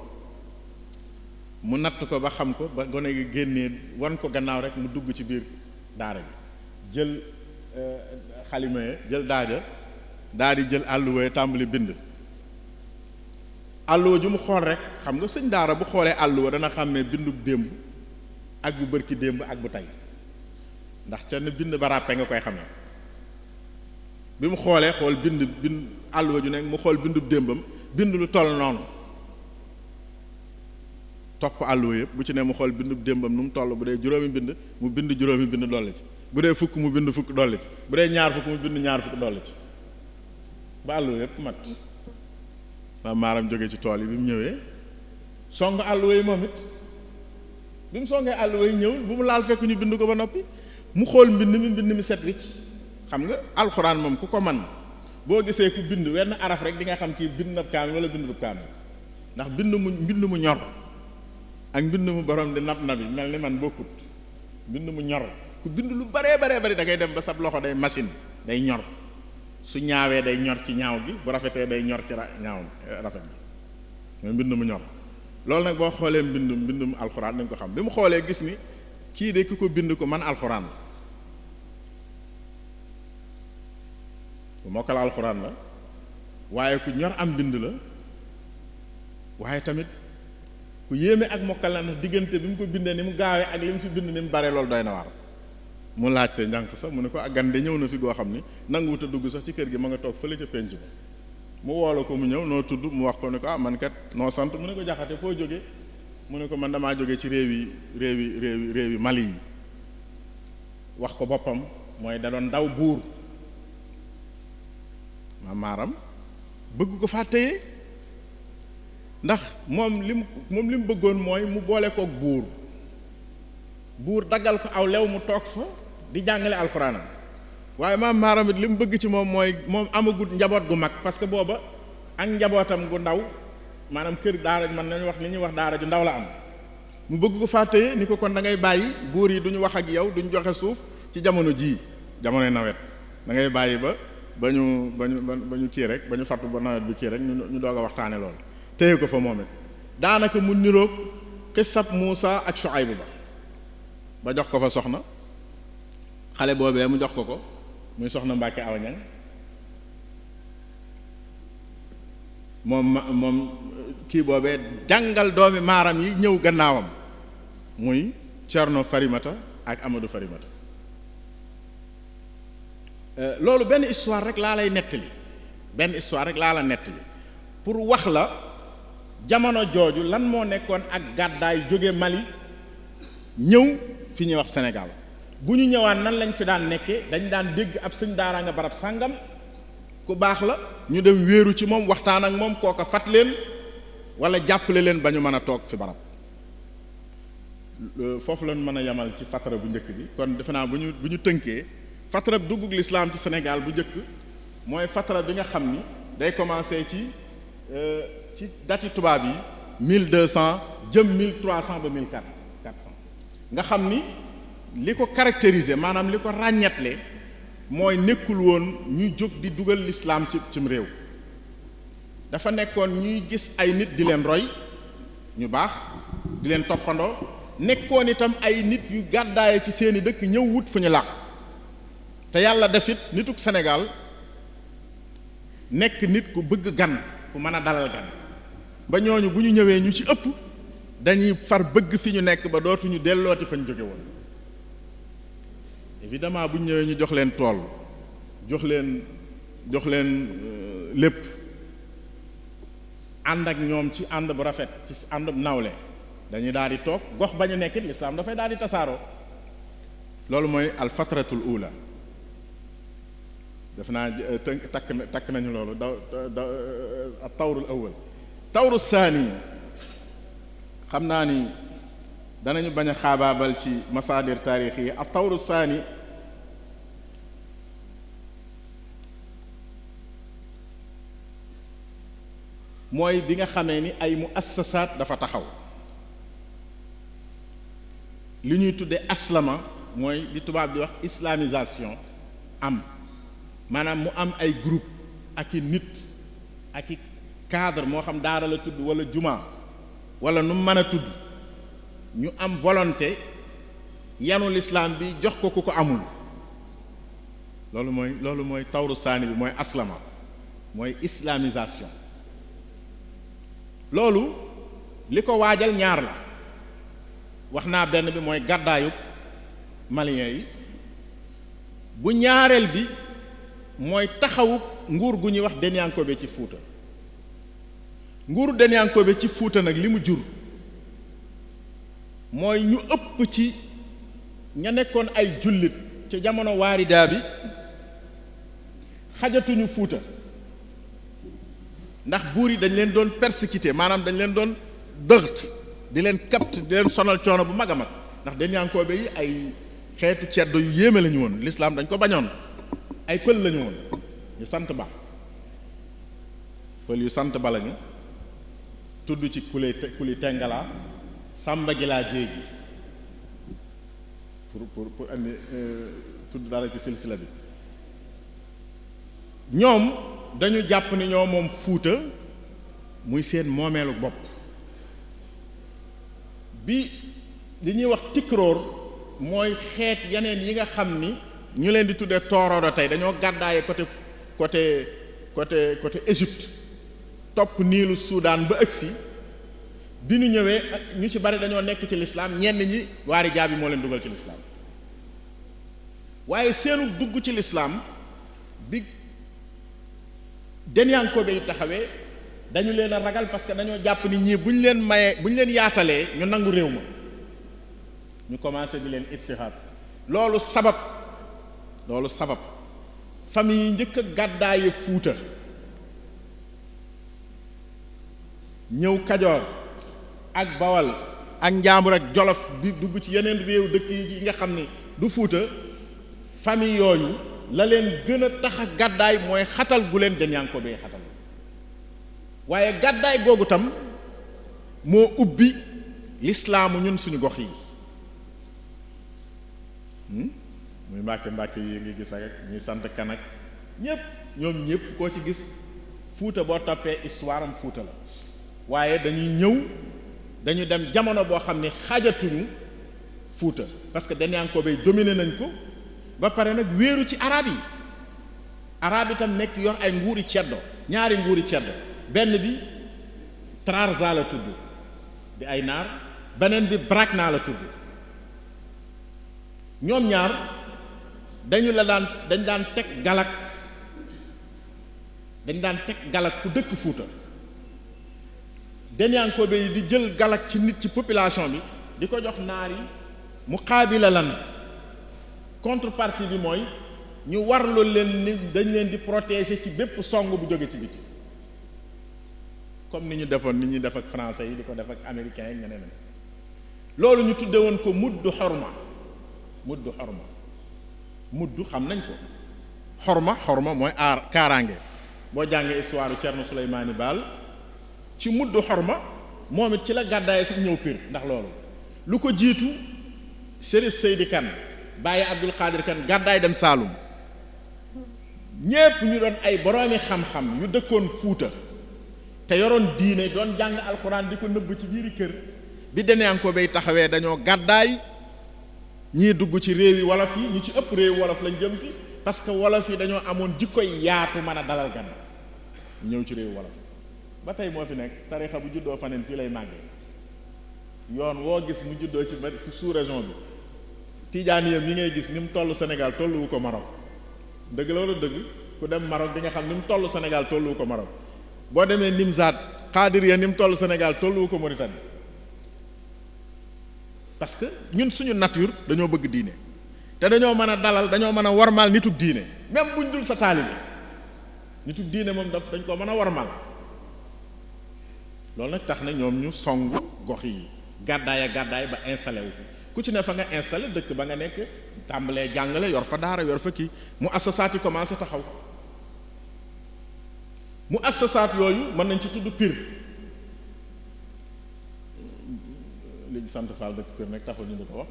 mu natt ko ba xam ko ba gone gi génnee wan ko gannaaw rek mu dugg ci biir daara ji jël xalima ya jël daaja daal di jël àlluwa tàmbali bind àlluwa ju mu xool rek xam nga sëñ daara bu xoolee àlluwa dana xàmmee bindub démb ak bu bërki démb ak bu tey ndax ca ne bind ba ràppe nga koy xamee bi mu xoolee xool bind àlluwa ju nekk mu xool bindub démbam bind lu toll noonu topp àlluwa yëpp bu ci ne mu xool bindub démbam nu mu toll bu dee juróomi bind mu bind juróomi bind dolli ci bu dee fukk mu bind fukk dolli ci bu dee ñaar fukk mu bind ñaar fukk dolli ci ba àlluwa yëpp mat maam maaram jóge ci tool yi bi mu ñëwee song àlluwa yi moom it bi mu songee àlluwa yi ñëw bu mu laal fekk ñu bind ko ba noppi mu xool mbind mi set wicc xam nga alxuraan moom ku ko man boo gisee ku bind wenn araf rek di nga xam kii bind na kaamil wala bindub kaamil ndax mbind mu ñor ak mbind mu borom di nabi mel ni man bokkut mbind mu ñor ku bind lu baree bari da ngay dem ba sab loxo day machine day ñor su ñaawee day ñor ci ñaaw gi bu rafetee day ñor ci ñaaw rafet bi mooy mbind mu ñor loolu nag boo xoolee mbindum alxuraan dañ ko xam bi mu xoolee gis ni kii de ki ko bind ko man alxuraan la bu mokkal alxuraan la waaye ku ñor am bind la waaye tamit ku yéeme ak mokkal la ndax diggante bi mu ko bindee ni mu gaawee ak li mu fi bind ni mu bare loolu doy na war mu laajte njànk sax mu ne ko ak gan de ñëw na fi goo xam ni nanguwut a dugg sax ci kër gi ma nga toog fële ca penc ba mu woolu ko mu ñëw noo tudd mu wax ko ne ko man kat noo sant mu ne ko jaxate foo jóge mu ne ko man damaa jóge ci réewi Mali yi wax ko boppam mooy da doon daw buur ma maaram bëgg ko faa téye ndax moom li mu bëggoon mooy mu boole kook buur daggal ko aw lew mu toog fa di jàngale alxuraanam waaye maam maaram it li mu bëgg ci moom mooy moom amagut njaboot gu mag parce que booba ak njabootam gu ndaw maanaam kër daara man nañu wax li ñuy wax daara ju ndaw la am mu bëgg ko fàttee ni ko kon da ngay bàyyi buur yi duñu wax ak yow duñu joxe suuf ci jamono jii jamonoy nawet da ngay bàyyi ba ñu kii rek ba ñu fattu ba nawet bi kii rek ñu doog a waxtaane loolu téye ko fa moom it daanaka mu niroog xisab Muusa ak Shuayb ba jox ko fa soxna xale boobee mu jox ko muy soxna Mbàkke Awa Ñaŋ moom kii boobee jàngal doomi maaram yi ñëw gannaawam muy Cerno Farimata ak Amadou Farimata loolu benn histoire rek laa lay nettali pour wax la jamono jooju lan moo nekkoon ak gàddaay jóge Mali ñëw fi ñuy wax Sénégal bu ñu ñëwaan nan lañ fi daan nekkee dañ daan dégg ab sëñ daaraa nga barab sàngam ku baax la ñu dem wéeru ci moom waxtaan ak moom kooka fat leen wala jàppale leen ba ñu mën a toog fi barab foofu lañ mën a yamal ci fatara bu njëkk bi kon defe naa bu ñu tënkee fatara bu duggug lislaam ci Sénégal bu njëkk mooy fatara bi nga xam ni day commencer ci dati tubaab yi 1200 jëm 1300 ba 1400 nga xam ni li ko caractériser maanaam li ko ràññetle mooy nekkul woon ñuy jóg di dugal lislaam cim réew dafa nekkoon ñuy gis ay nit di leen roy ñu baax di leen toppandoo nekkoon itam ay nit yu gàddaaye ci seeni dëkk ñëw wut fu ñu làq te yàlla defit nituk Sénégal nekk nit ku bëgg gan ku mën a dalal gan ba ñooñu bu ñu ñëwee ñu ci ëpp dañuy far bëgg fi ñu nekk ba dootuñu dellooti fañ jóge woon évidemment bu ñu ñëwee ñu jox leen tool jox leen lépp ànd ak ñoom ci ànd bu rafet ci ànd bu nawle dañuy daal di toog gox ba ñu nekk it lislaam dafay daal di tasaaroo loolu mooy alfatratul ula def naa takk nañu loolu tawrul awal tawru saani xam naa ni danañu bañ a xaabaabal ci masaadir taarix yi ak tawru saani mooy bi nga xamee ni ay muassasaat dafa taxaw li ñuy tudde aslama mooy li tubaab di wax islamisation am maanaam mu am ay groupe ak i nit ak i cadre moo xam daara la tudd wala juma wala nu mën a tudd ñu am volonté yanu l'islam bi jox ko ku ko amul loolu mooy tawru saani bi mooy aslama mooy islamisation loolu li ko waajal ñaar la wax naa benn bi mooy gàddaayu maliens yi bu ñaareel bi mooy taxawu nguur gu ñuy wax Denyankobe ci Fuuta nguuru Denyankobe ci Fuuta nag li mu jur mooy ñu ëpp ci ña nekkoon ay jullit ci jamono waaridaa bi xajatuñu Fuuta ndax buur yi dañ leen doon persécuter maanaam dañ leen doon dëgt di leen capte di leen sonal coono bu mag a mag ndax Denyankobe yi ay xeetu ceddo yu yéeme lañu woon l'islam dañ ko bañoon ay pël lañu woon yu sant ba pël yu sant ba lañu tudd ci kuli tengala sàmba gi laa jéegi pour andi tudd dara ci silsila bi ñoom dañu jàpp ni ñoo moom Fuuta muy seen moomeelu bopp bi li ñuy wax tikroor mooy xeet yeneen yi nga xam ni ñu leen di tuddee tooroodo tey dañoo gàddaaye côté Égypte topp niilu Soudan ba ëgsi bi ñu ñëwee ñu ci bari dañoo nekk ci lislaam ñenn ñi waari jaabi moo leen dugal ci lislaam waaye seenu dugg ci lislaam bi Denyankobe yi taxawee dañu leen a ragal parce que dañoo jàpp ni ñii bu ñu leen mayee bu ñu leen yaatalee ñu nangu réew ma ñu commencé di leen ittihaad loolu sabab famille yi njëkk a gàddaaye Fuuta ñëw Kajoor ak Bawal ak Njaambur ak Jolof bi dugg ci yeneen réew dëkk yi nga xam ni du Fuuta famille yooyu la leen gën a tax a gàddaay mooy xatal gu leen Denyankobe xatal waaye gàddaay googu tam moo ubbi lislaamu ñun suñu gox yi muy mbàkke yi ngi gis ak ñuy sant kanak ñoom ñëpp koo ci gis Fuuta boo toppee histoire am Fuuta la waaye dañu dem jamono boo xam ne xaajatuñu Fuuta parce que Denyankobe dominé nañ ko ba pare nag wéeru ci arab yi tam nekk yor ay nguuri ceddo ñaari nguuri ceddo benn bi Trarza la tudd di ay naar beneen bi Brakna la tudd ñoom ñaar dañ daan teg galak ku dëkk Fuuta Denyankobe yi di jël galak ci nit ci population bi di ko jox naar yi muqaabila lan contrepartie bi mooy ñu warlu leen ni dañ leen di protéger ci bépp song bu jóge ci biti comme ni ñuy def ak français yi di ko def ak américains yi ñeneen loolu ñu tudde woon ko muddu xorma muddu xam nañ ko xorma mooy aar kaaraange boo jàngee histoire Cerno Suleymaani Baal ci muddu xorma moom it ci la gàddaaye sax ñëw Pire ndax loolu lu ko jiitu Chérif Seydi Kane bàyyi Abdul Qadir Kane gàddaay dem Saalum ñépp ñu doon ay boroomi xam-xam yu dëkkoon Fuuta te yoroon diine doon jàng alxuraan di ko nëbb ci biiri kër bi Denyankobe taxawee dañoo gàddaay ñii dugg ci réew yi wolof yi ñu ci ëpp réew wolof lañ jëm si parce que wolof yi dañoo amoon jikkoy yaatu mën a dalal gan ñëw ci réew wolof ba tey moo fi nekk tarixa bu juddoo faneen fii lay màggee yoon woo gis mu juddoo ci sous-région bi tijaaniya mi ngay gis ni mu toll Sénégal tolluwu ko Maroc dëgg la wala dëgg ku dem Maroc di nga xam ni mu toll Sénégal tolluwu ko Maroc boo demee Nimzaat Qaadiriya ni mu toll Sénégal tolluwu ko Mauritanie parce que ñun suñu nature dañoo bëgg diine te dañoo mën a dalal dañoo mën a warmaal nitug diine même buñ dul sa taalibe nitug diine moom dañ ko mën a warmaal loolu nag tax na ñoom ñu songu gox yi gàddaay ba installé wu fi ku ci ne fa nga installé dëkk ba nga nekk tàmbalee jàngale yor fa daara yor fa kii mu assasaat yi commencé taxaw mu assasaat yooyu mën nañ ci tudd Pire léegi sant Fall dëkk kër nag taxul ñu di ko wax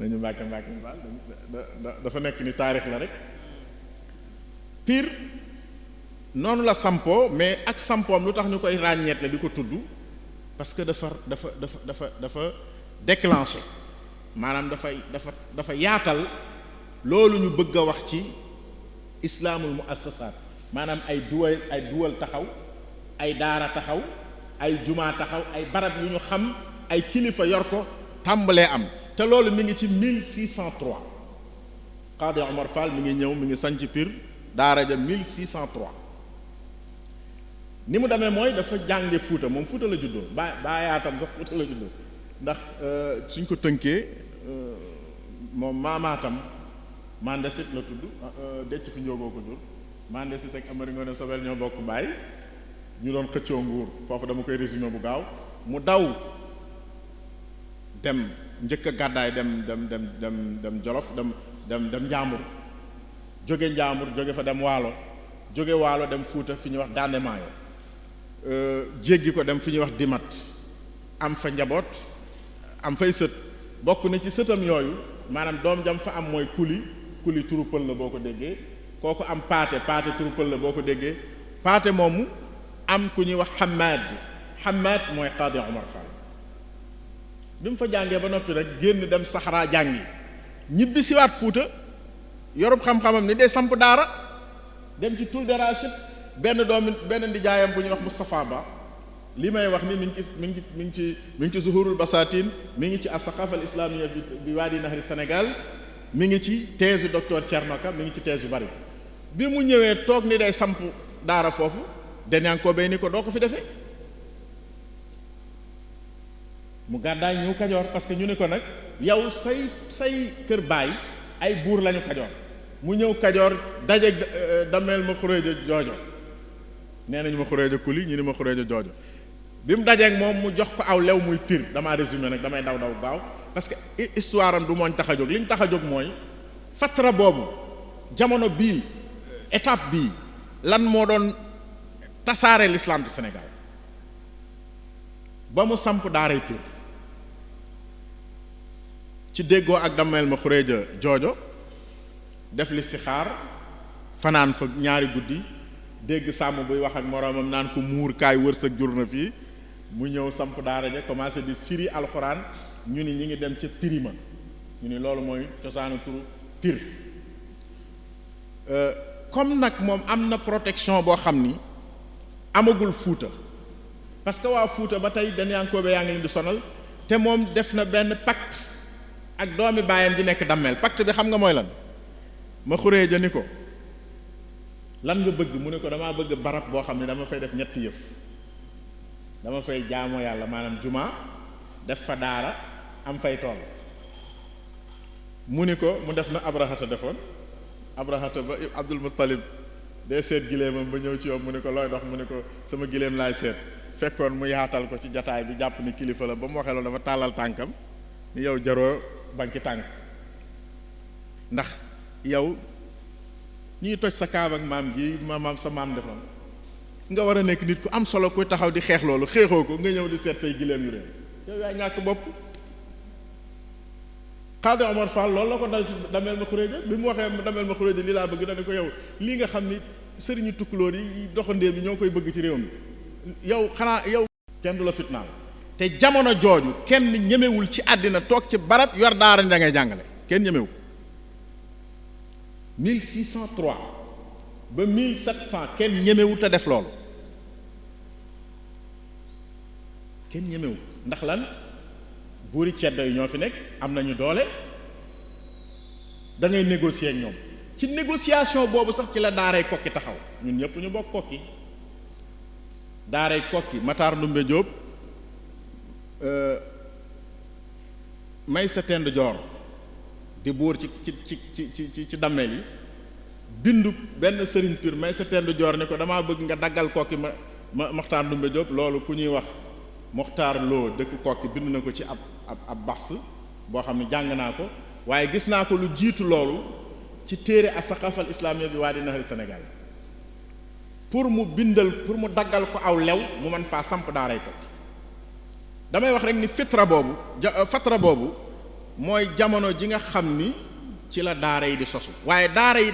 nañu Mbàkke Fall dafa nekk ni taarix la rek. Pire noonu la sampoo, mais ak sampoom lu tax ñu koy ràññeetle di ko tudd parce que dafa déclenché maanaam dafa yaatal loolu ñu bëgg a wax ci islaamul muassasaat maanaam ay duwal taxaw, ay daara taxaw, ay jumaa taxaw, ay barab yu ñu xam, ay kilifa yor ko tàmbalee am te loolu mi ngi ci 1603 Qaadi Omar Fall mi ngi ñëw mi ngi sanc Pire daara ja 1603 ni mu demee mooy dafa jànge Fuuta, moom Fuuta la juddoo baayaatam sax Fuuta la juddoo ndax suñ ko tënkee moom maamaatam Mandesit la tudd decc fi njóogoo ko jur Mandesit ak Amari Ngoone Sobel ñoo bokk baay ñu doon xëccoo nguur foofu dama koy résumé bu gaaw mu daw dem njëkk a gàddaay dem Jolof dem Njaambur jóge Njaambur jóge fa dem Waalo dem Fuuta fi ñuy wax Dande Maayo jéggi ko dem fi ñuy wax Dimat am fa njaboot am fay sët bokk na ci sëtam yooyu maanaam doom jam fa am mooy kuli turu pël la boo ko déggee kooku am paate turu pël la boo ko déggee paate moomu am ku ñuy wax Hamad mooy Qaadi Omar Fall bi mu fa jàngee ba noppi rek génn dem Saxara jàngi ñibbi siwaat Fuuta yorub xam-xamam ni day samp daara dem ci Tul Darashid benn ndijaayam bu ñuy wax Moustapha Ba li may wax ni mi ngi ci Zuhurul Basatin mi ngi ci as-Saqafa al-Islamiyya bi Wadi Nahri Sénégal mi ngi ci thèse docteur Thierno Ka mi ngi ci thèse yu bari bi mu ñëwee toog ni day samp daara foofu Denyanko Bey ni ko doo ko fi defee mu gàddaay ñëw Kajoor parce que ñu ne ko nag yow say kër baay ay buur lañu Kajoor mu ñëw Kajoor daje dameel ma xuréeja joojo nee nañu ma xuréeja kuli ñu ni ma xuréeja joojo bi mu dajeeg moom mu jox ko aw lew muy Pire damaa résumé nag damay daw gaaw parce que histoire am du mooñ tax a jóg li ñu tax a jóg mooy fatra boobu jamono bii étape bii lan moo doon tasaare l'islam du Sénégal ba mu samp daaray Pire ci déggoo ak dameel ma xuréeja joojo def li si xaar fanaan fa ñaari guddi dégg sàmm buy wax ak moroomam naan ko muur kaay wërsëg jur na fii mu ñëw samp daara ja commencé di firi alxuraan ñu ni ñi ngi dem ca Pirima ñu ni loolu mooy cosaanu turu Pire comme nag moom am na protection boo xam ni amagul Fuuta parce que waa Fuuta ba tey Denyankoobe yaa ngi leen di sonal te moom def na benn pacte ak doomi baayam di nekk dammeel pacte bi xam nga mooy lan ma xuree ja ni ko lan nga bëgg mu ne ko damaa bëgg barab boo xam ne dama fay def ñetti yëf dama fay jaamoo yàlla maanaam jumaa def fa daara am fay tool mu ni ko mu def na Abrahata defoon Abrahata ba Abdul Muttalib day seet giléemam ba ñëw ci yow mu ne ko looy dox mu ne ko sama giléem laay seet fekkoon mu yaatal ko ci jataay bi jàpp ni kilifa la ba mu waxee loolu dafa tàllal tànkam ni yow jaroo banki tànk ndax yow ñuy toj sa kaab ak maam gi maam sa maam defoon nga war a nekk nit ku am solo kuy taxaw di xeex loolu xeexoo ko nga ñëw di seet say giléem yu réew yow yaa ñàkk bopp Qaadi Omar Fall loolu la ko dal ci dameel ma xuréeja bi mu waxee dameel ma xuréeja lii laa bëgg dana ko yow lii nga xam ni sëriñu tukkulóor yi doxandéem yi ñoo koy bëgg ci réew mi yow xanaa yow kenn du la fitnaal te jamono jooju kenn ñemewul ci àddina toog ci barab yor daara ni da ngay jàngale kenn ñemewu 1603 ba 1700 kenn ñemewu te def loolu kenn ñemewu ndax lan buuri ceddo yi ñoo fi nekk am nañu doole da ngay négocier ak ñoom ci négociation boobu sax ci la daaray kokki taxaw ñun ñëpp ñu bokk kokki daaray kokki Matar Ndumbe Jóob may sa tend joor di buur ci dammeel yi bindu benn sëriñ Pire may sa tend joor ni ko damaa bëgg nga daggal kokki ma Moxtaar Ndumbe Jóob loolu ku ñuy wax Moxtaar Loo dëkk kokki bind na ko ci ab baxs boo xam ne jàng naa ko waaye gis naa ko lu jiitu loolu ci téere as-Saqafa al-Islamiyya bi Wadi Nahri Sénégal pour mu daggal ko aw lew mu mën faa samp daaray Koki. damay wax rek ni fatra boobu mooy jamono ji nga xam ni ci la daara yi di sosu waaye daara yi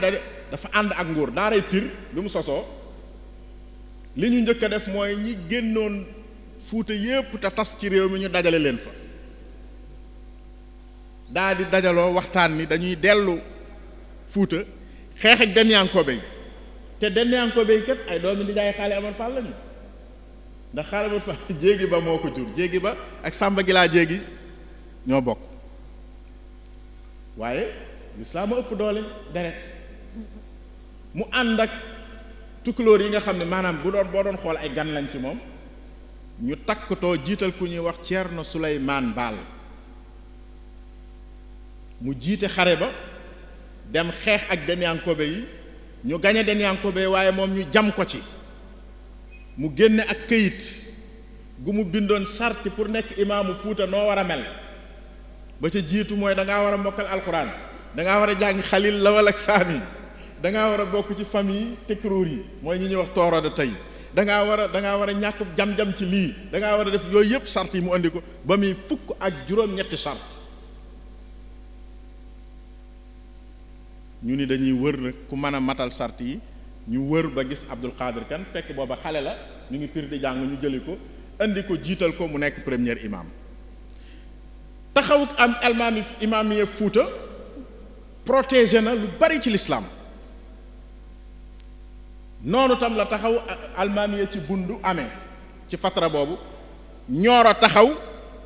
dafa ànd ak nguur daara yi Pire bi mu sosoo li ñu njëkk a def mooy ñi génnoon Fuuta yépp te tas ci réew mi ñu dajale leen fa daa di dajaloo waxtaan ni dañuy dellu Fuuta xeex ak Denyankoobe yi te Denyankoobe yi kat ay doomi di jaay Xaali Amar Fall lañu ndax Xaali Amar Fall jéegi ba moo ko jur jéegi ba ak Sàmba Gilaa jéegi ñoo bokk waaye lislaam a ëpp doole deret mu ànd ak tukulóor yi nga xam ne maanaam boo doon xool ay gan lañ ci moom ñu takkatoo jiital ku ñuy wax Ceerno Suleymaan Baal mu jiite xare ba dem xeex ak Denyankoobe yi ñu gañe Denyankoobe yi waaye moom ñu jam ko ci mu génne ak këyit gu mu bindoon sarti pour nekk imaamu Fuuta noo war a mel ba ca jiitu mooy dangaa war a mokkal alxuraan dangaa war a jàng Xalil Lawal ak Saani dangaa war a bokk ci famille tekruur yi mooy ñi ñuy wax tooro de tey dangaa war a ñàkk jam-jam ci lii dangaa war a def yooyu yëpp sart yi mu andi ko ba muy fukk ak juróom-ñetti sart ñu ni dañuy wër nag ku mën a matal sart yi ñu wër ba gis Abdul Qadir Kan fekk booba xale la ñu ngi Pire di jàng ñu jëli ko indi ko jiital ko mu nekk premier imam taxawuk am imaamiya Fuuta protégé na lu bari ci l'islam noonu tam la taxaw almaamiya ci Bundu amee ci fatra boobu Ñooro taxaw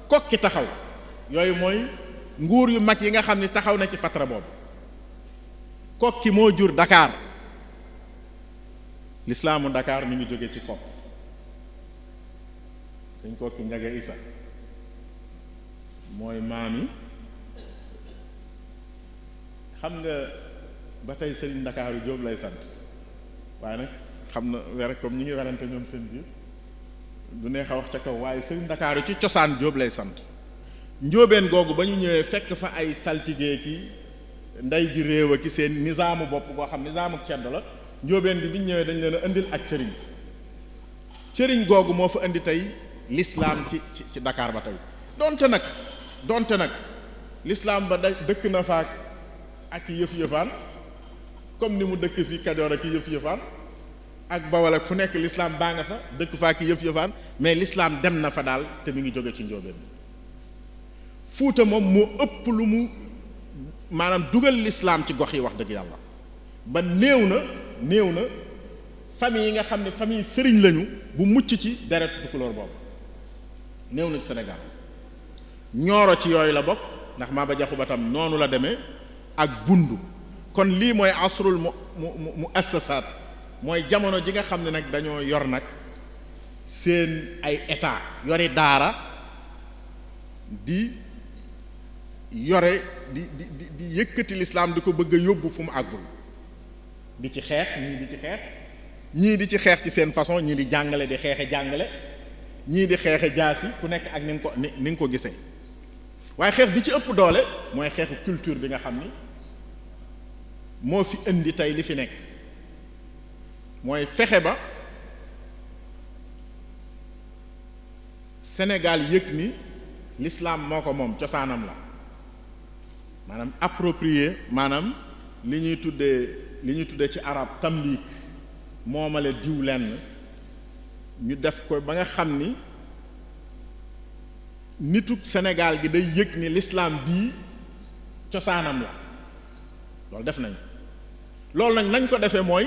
Kokki taxaw yooyu mooy nguur yu mag yi nga xam ni taxaw na ci fatra boobu Kokki moo jur Dakar l'islaamu Dakar mi ngi jóge ci Kokki Sëñ Kokki Njaga Isa mooy maami xam nga ba tey Sëriñ Ndakaaru Jóob lay sant waaye nag xam na comme ñi ngi werante ñoom seen biir du neex a wax ca kaw waaye Sëriñ Ndakaaru ci cosaan Jóob lay sant njóobeen googu ba ñu ñëwee fekk fa ay saltigee ki ndey ji réew a ki seen nizaamu bopp boo xam nizaamu ceddo la njóobeen bi ñu ñëwee dañ leen a indil ak cëriñ googu moo fa indi tey l'islam ci Dakar ba tey donte nag l'islam ba dëkk na fa ak yëf-yëfaan comme ni mu dëkk fii Kajoor ak yëf-yëfaan ak Bawol ak fu nekk l'islam baa nga fa dëkk fa ak yëf-yëfaan mais l'islam dem na fa daal te mi ngi jóge ci njóobeen Fuuta moom moo ëpp lu mu maanaam dugal l'islam ci gox yi wax dëgg yàlla ba néew na famille yi nga xam ne famille sëriñ lañu bu mucc ci deret tukulóor boobu néew na ci Sénégal Ñooro ci yooyu la bokk ndax Maba Jaxu Ba tam noonu la demee ak Bundu kon lii mooy asrul mu assasaat mooy jamono ji nga xam ne nag dañoo yor nag seen ay état yori daara di yore di yëkkati lislaam di ko bëgg a yóbbu fu mu àggul di ci xeex ñii di ci xeex ci seen façon ñii di jàngale di xeexe jàngale ñii di xeexe jaasi ku nekk ak ni nga ko gisee waaye xeex bi ci ëpp doole mooy xeexu culture bi nga xam ni moo fi indi tey li fi nekk mooy fexe ba Sénégal yëg ni l'islam moo ko moom cosaanam la maanaam approprié maanaam li ñuy tuddee ci arab tamliik moomale diw lenn ñu def ko ba nga xam ni nitu Sénégal gi day yëg ni l'islam bii cosaanam la loolu def nañ loolu nag nañ ko defee mooy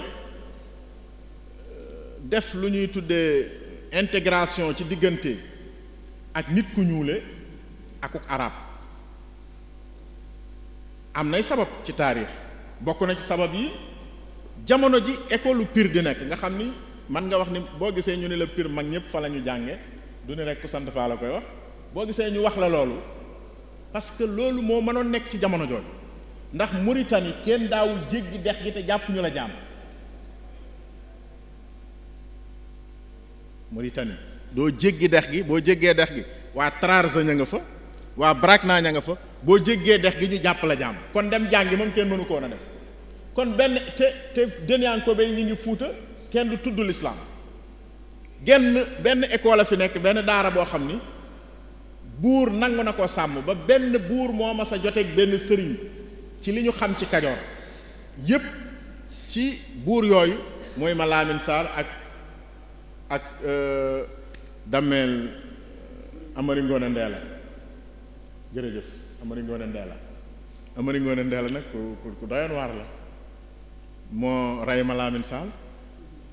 def lu ñuy tuddee intégration ci diggante ak nit ku ñuule akuk arab am nay sabab ci taarix bokk na ci sabab yi jamono ji école Pire di nekk nga xam ni man nga wax ni boo gisee ñu ne la Pire mag ñëpp fa la ñu jànge du ne rek ku sant faa la koy wax boo gisee ñu wax la loolu parce que loolu moo mënoon nekk ci jamono jooju ndax Mauritanie kenn daawul jéggi dex gi te jàpp ñu la jaam Mauritanie doo jéggi dex gi boo jéggee dex gi waa Trarza ña nga fa waa Brakna ña nga fa boo jéggee dex gi ñu jàpp la jaam kon dem jàngi moom kenn mënu koon a def kon benn te Denyankoobe yi ñu ngi Fuuta kenn du tudd lislaam benn école a fi nekk benn daara boo xam ni buur nangu na ko sàmm ba benn buur moo mas a joteeg benn sëriñ ci li ñu xam ci Kajoor yépp ci buur yooyu mooy ma Laamin Saar ak Dameel Amari Ngoone Ndeela jërëjëf Amari Ngoone Ndeela nag ku doyoon waar la moo rey ma Laamin Saar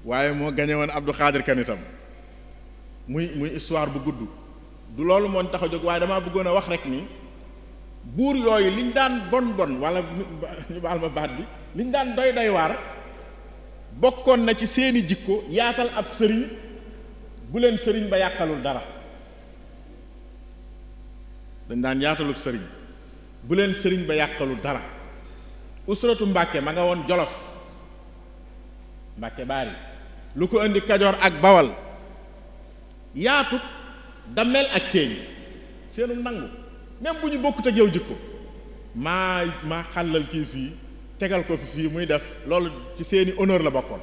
waaye moo gañe woon Abdou Khadir Kan itam muy histoire bu gudd du loolu moo tax a jóg waaye damaa bëggoon a wax rek ni buur yooyu liñ daan bon wala ñu baal ma baat bi liñ daan doy waar bokkoon na ci seeni jikko yaatal ab sëriñ bu leen sëriñ ba yàqalul dara dañ daan yaatalub sëriñ bu leen sëriñ ba yàqalul dara usratu Mbàkke ma nga woon Jolof Mbàkke Baari lu ko indi Kajoor ak Bawal yaatu Damel ak Téeñ seenu nangu même bu ñu bokkut ak yow jikko maa xàllal kii fii tegal ko fii muy def loolu ci seeni honneur la bokkoon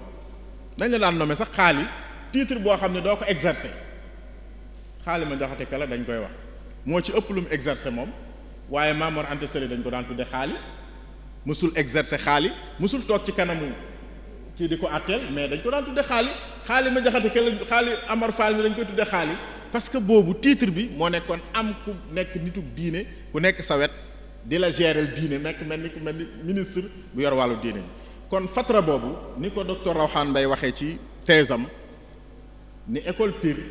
dañ la daan nommé sax xaali titre boo xam ne doo ko exercer xaali ma Jaxate Kala dañ koy wax moo ci ëpp lu mu exercer moom waaye Maam Mor Anta Sali dañ ko daan tudde xaali mësul exercer xaali mësul toog ci kanamu kii di ko àtteel mais dañ ko daan tudde xaali ma Jaxate Kala xaali Amar Fall mi dañ koy tudde xaali parce que boobu titre bi moo nekkoon am ku nekk nitug diine ku nekk sa wet di la gérer diine nekk mel ni ministre bu yor wàllu diine kon fatra boobu ni ko docteur Rawxaan Mbay waxee ci thèsam ni école Pire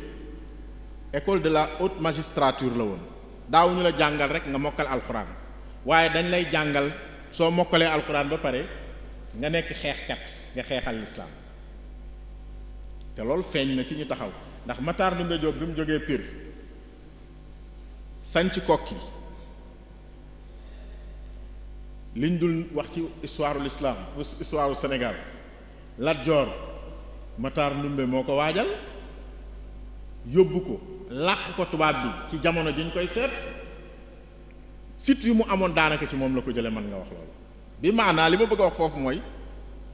école de la haute magistrature la woon daaw ñu la jàngal rek nga mokkal alxuraan waaye dañ lay jàngal soo mokkalee alxuraan ba pare nga nekk xeexkat nga xeexal lislaam te loolu feeñ na ci ñu taxaw ndax Matar Ndumbe Diop bi mu jógee Pire sanc Kokki liñ dul wax ci histoire l'islam histoire Sénégal Lat Joor Matar Ndumbe moo ko waajal yóbbu ko làq ko tubaab bi ci jamono ji ñu koy seet fit yu mu amoon daanaka ci moom la ko jële mën nga wax loolu bi maanaa li ma bëgg a wax foofu mooy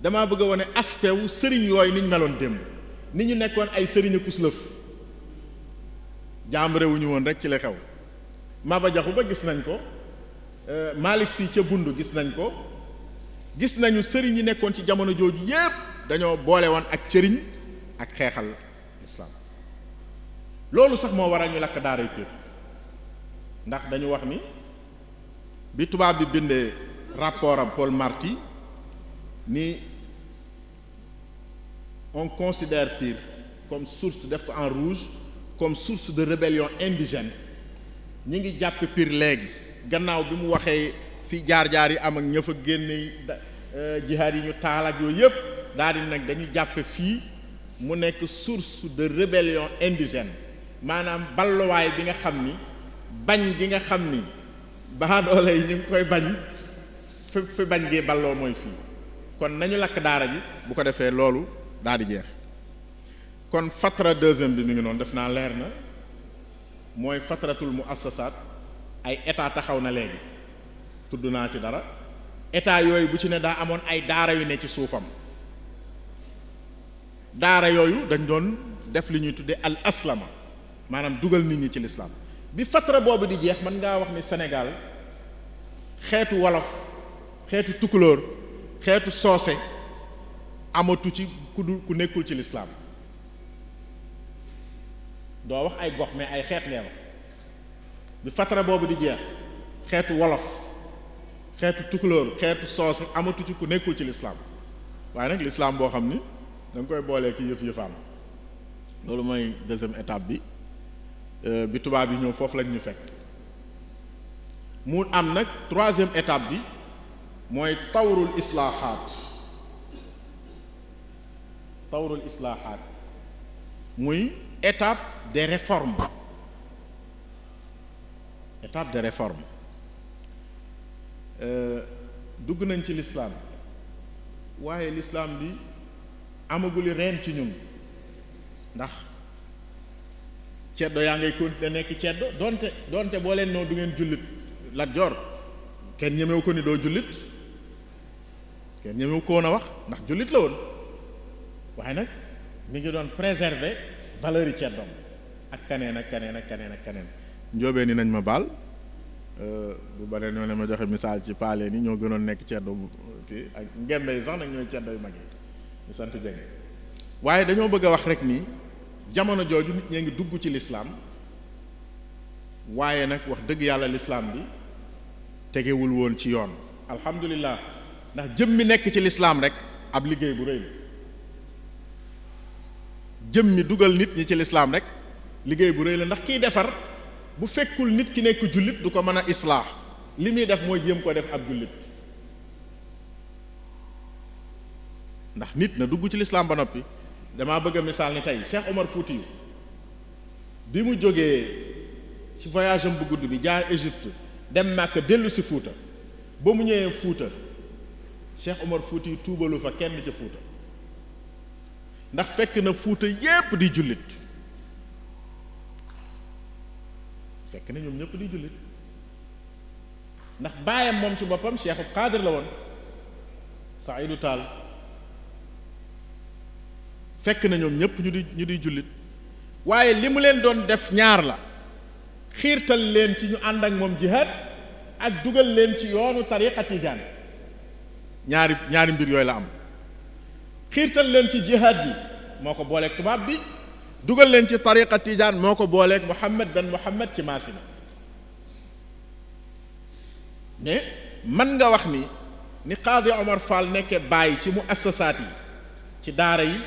damaa bëgg a wane aspect wu sëriñ yooyu niñ meloon démb ni ñu nekkoon ay sëriñ kuslëf jàmbare wu ñu woon rek ci la xew Maba Jaxu Ba gis nañ ko Malick Sy ca Bundu gis nañ ko gis nañu sëriñ yi nekkoon ci jamono jooju yépp dañoo boole woon ak cëriñ ak xeexal islam loolu sax moo waral ñu lakk daaray Pire ndax dañu wax ni bi tubaab bi bindee rapport am Paul Marty ni on considère Pire comme source def ko en rouge comme source de rébellion indigène ñi ngi jàppe Pire léegi gannaaw bi mu waxee fi jaar-jaar yi am ak ña fa génne jihaad yi ñu taal ak yooyu yëpp daal di nag dañu jàppe fii mu nekk source de rébellion indigène maanaam balluwaay bi nga xam ni bañ gi nga xam ni baadoole yi ñu ngi koy bañ fi bañ gi balloo mooy fii kon nañu lakk daara ji bu ko defee loolu daal di jeex kon fatra deuxième bi mi ngi noonu def naa leer na mooy fatratul muassasaat ay état taxaw na léegi tudd naa ci dara état yooyu bu ci ne daa amoon ay daara yu ne ci suufam daara yooyu dañ doon def li ñuy tuddee al aslama maanaam dugal nit ñi ci lislaam bi fatra boobu di jeex mën ngaa wax ni Sénégal xeetu wolof xeetu tukulóor xeetu soose amatu ci ku nekkul ci lislaam doo wax ay gox mais ay xeet lee wax bi fatra boobu di jeex xeetu wolof xeetu tukulóor xeetu soose amatu ci ku nekkul ci lislaam waaye nag lislaam boo xam ni da nga koy boolee ki yëf-yëfaam loolu mooy deuxième étape bi bi tubaab yi ñëw foofu lañ ñu fekk mu am nag troisième étape bi mooy tawrul islaahaat muy étape des réformes dugg nañ ci lislaam waaye lislaam bi amaguli reen ci ñun ndax ceddo yaa ngay continuer nekk ceddo donte boo leen noo du ngeen jullit Lat Joor kenn ñemewu ko ni doo jullit kenn ñemewu ko woon a wax ndax jullit la woon waaye nag mi ngi doon préserver valeur yi ceddoom ak kaneen ak kaneen ak kaneen ak kaneen. njóobee ni nañ ma baal bu bare ñoo ne ma joxe misaal ci paaleen yi ñoo gënoon nekk ceddo bu kii ak ngembe yi sax nag ñooy ceddo yu mag yi ñu sant jege waaye dañoo bëgg a wax rek ni jamono jooju nit ñee ngi dugg ci lislaam waaye nag wax dëgg yàlla lislaam bi tegewul woon ci yoon. alhamdulilah ndax jëm mi nekk ci lislaam rek ab liggéey bu rëy la jëm mi dugal nit ñi ci lislaam rek liggéey bu rëy la ndax kiy defar bu fekkul nit ki nekk jullit du ko mën a islaax li muy def mooy jéem ko def ab jullit ndax nit na dugg ci lislaam ba noppi. damaa bëgg a misaal ni tey Cheikh Omar Foutiyou bi mu jógee ci voyage am bu gudd bi jaar Égypte dem Makka dellu si Fuuta ba mu ñëwee Fuuta Cheikh Omar Foutiyou tuubalu fa kenn ca Fuuta ndax fekk na Fuuta yépp di jullit fekk na ñoom ñëpp di jullit ndax baayam moom ci boppam Cheikhu Qaadir la woon Saïdou Tall fekk na ñoom ñëpp ñu di jullit waaye li mu leen doon def ñaar la xiirtal leen ci ñu ànd ak moom jihaad ak dugal leen ci yoonu tariqa tijaan ñaari mbir yooyu la am xiirtal leen ci jihaad yi moo ko booleeg tubaab bi dugal leen ci tariqa tijaan moo ko booleeg Muhammad ben Muhammad ci Maasina mais man nga wax ni Qaadi Omar Fall nekkee bàyyi ci mu assasaat yi ci daara yi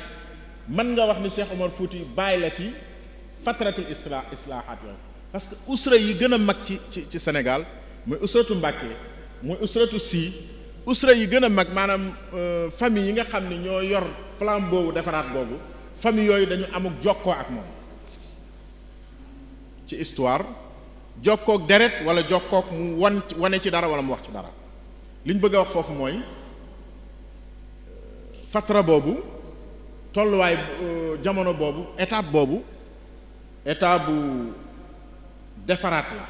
mën nga wax ni Cheikh Omar Fouti bàyyi la ci fatratul islaahaat yooyu parce que usra yi gën a mag ci Sénégal mooy usratu Mbàkke mooy usratu Sy usra yi gën a mag maanaam famille yi nga xam ne ñoo yor flambeau boobu defaraat boobu famille yooyu dañu amuk jokkoo ak moom ci histoire jokkook deret wala jokkook mu wane ci dara wala mu wax ci dara li ñu bëgg a wax foofu mooy fatra boobu tolluwaay jamono boobu étape bu defaraat la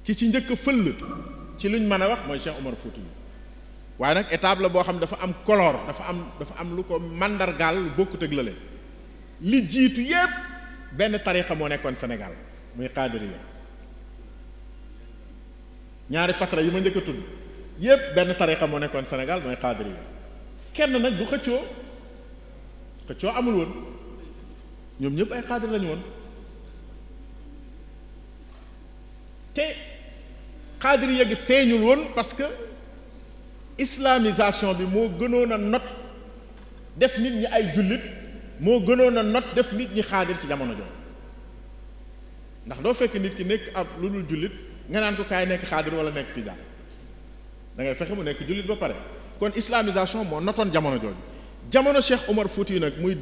ki ci njëkk a fëll ci luñ mën a wax mooy Cheikh Omar Fouti waaye nag étape la boo xam dafa am color dafa am lu ko mandargaal lu bokkut ak lële li jiitu yépp benn tarixa moo nekkoon Sénégal muy Qaadiriya ñaari fatra yi ma njëkk a tudd yépp benn tarixa moo nekkoon Sénégal mooy Qaadiriya kenn nag du xëccoo amul woon ñoom ñëpp ay xaadir lañu woon te xaadiriya gi feeñul woon parce que islamisation bi moo gënoon a not def nit ñi ay jullit moo gënoon a not def nit ñi xaadir ci jamono jooju ndax doo fekk nit ki nekk ab lu dul jullit nga naan ko kaay nekk xaadir wala nekk tijaan da ngay fexe mu nekk jullit ba pare kon islamisation moo notoon jamono jooju jamono Cheikh Omar Fouti nag muy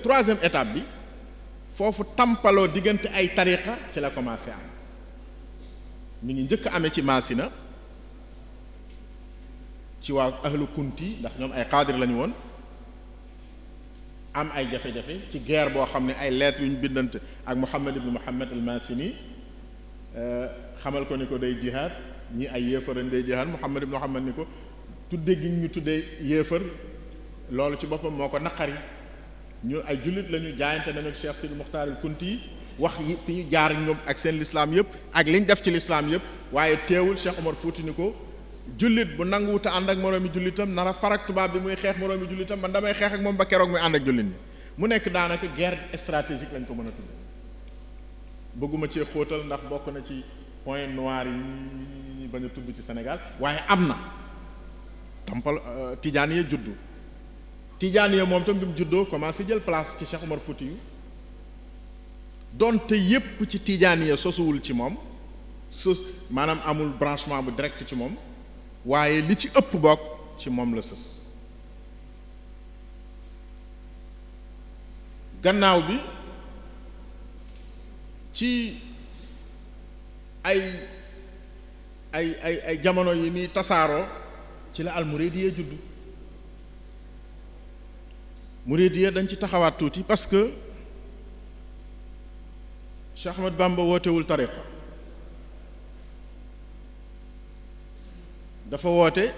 troisième étape bi foofu tampaloo diggante ay tariqa ci la commencé am mi ngi njëkk amee ci Maasina ci waa ahlu kunti ndax ñoom ay xaadir lañu woon am ay jafe-jafe ci guerre boo xam ne ay lettres yu ñu bindante ak Muhammad ibn Muhammad al-Masini xamal ko ni ko day jihaad ñi ay yéefarañ day jihaad Muhammad ibn Muhammad ni ko tudde gi ñu tuddee yéefar loolu ci boppam moo ko naqari ñu ay jullit lañu jaayante nañu ak Cheikh Sidi Muxtaar al-Kunti wax yi fi ñu jaar ñoom ak seen lislaam yëpp ak liñ def ci lislaam yëpp waaye teewul Cheikh Omar Fouti ni ko jullit bu nanguwuta ànd ak moroomi jullitam nara farak tubaab bi muy xeex moroomi jullitam man damay xeex ak moom ba keroog muy ànd ak jullit ñi mu nekk daanaka guerre stratégique lañ ko mën a tudd bëgguma cee xóotal ndax bokk na ci point noir yi ñu bañ a tudd ci Sénégal waaye am na tampal Tijaaniya juddu Tijaaniya moom tam bi mu juddoo commencé jël place ci Cheikh Omar Fouti yu donte yépp ci Tijaaniya sosuwul ci moom maanaam amul branchement bu direct ci moom waaye li ci ëpp bokk ci moom la sës gannaaw bi ci ay jamono yi muy tasaaroo ci la almuridiya juddu muridiya dañ ci taxawaat tuuti parce que Cheikh Ahmad Bamba wootewul tariqa dafa woote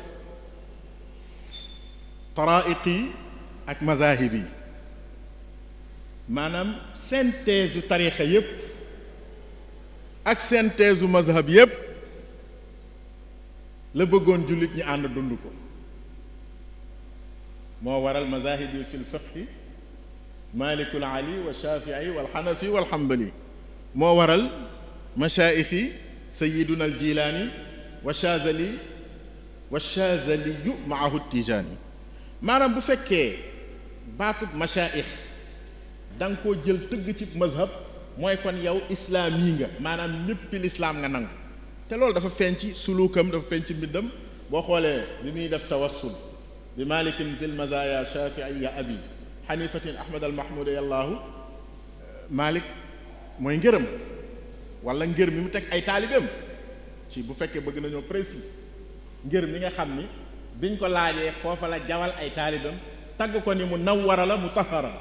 taraiqi ak mazahib yi maanaam synthèse u tarixa yépp ak synthèse u mazhab yépp la bëggoon jullit ñi ànd dund ko moo waral mazahib yi fil fiqhi malikul ali wa shafii wal xanafi wal xambali moo waral mashaayixi sayiduna al jilaani wa shazaliyu maahu tijaani maanaam bu fekkee baatub mashaayix da nga koo jël tëgg ci mazhab mooy kon yow islaam yi nga maanaam léppi lislaam nga nangu te loolu dafa feeñ ci sulukam dafa feeñ ci mbiddam boo xoolee bi muy def tawassul bi malikin zil mazaya shafii ya abi xanifatin ahmad al mahmuda yallaahu malik mooy ngërëm wala ngër mi mu teg ay taalibeem ci bu fekkee bëgg nañoo précis ngër mi nga xam ni biñ ko laajee foofa la jawal ay taalibeem tagg ko ni mu nawwara la mu tahara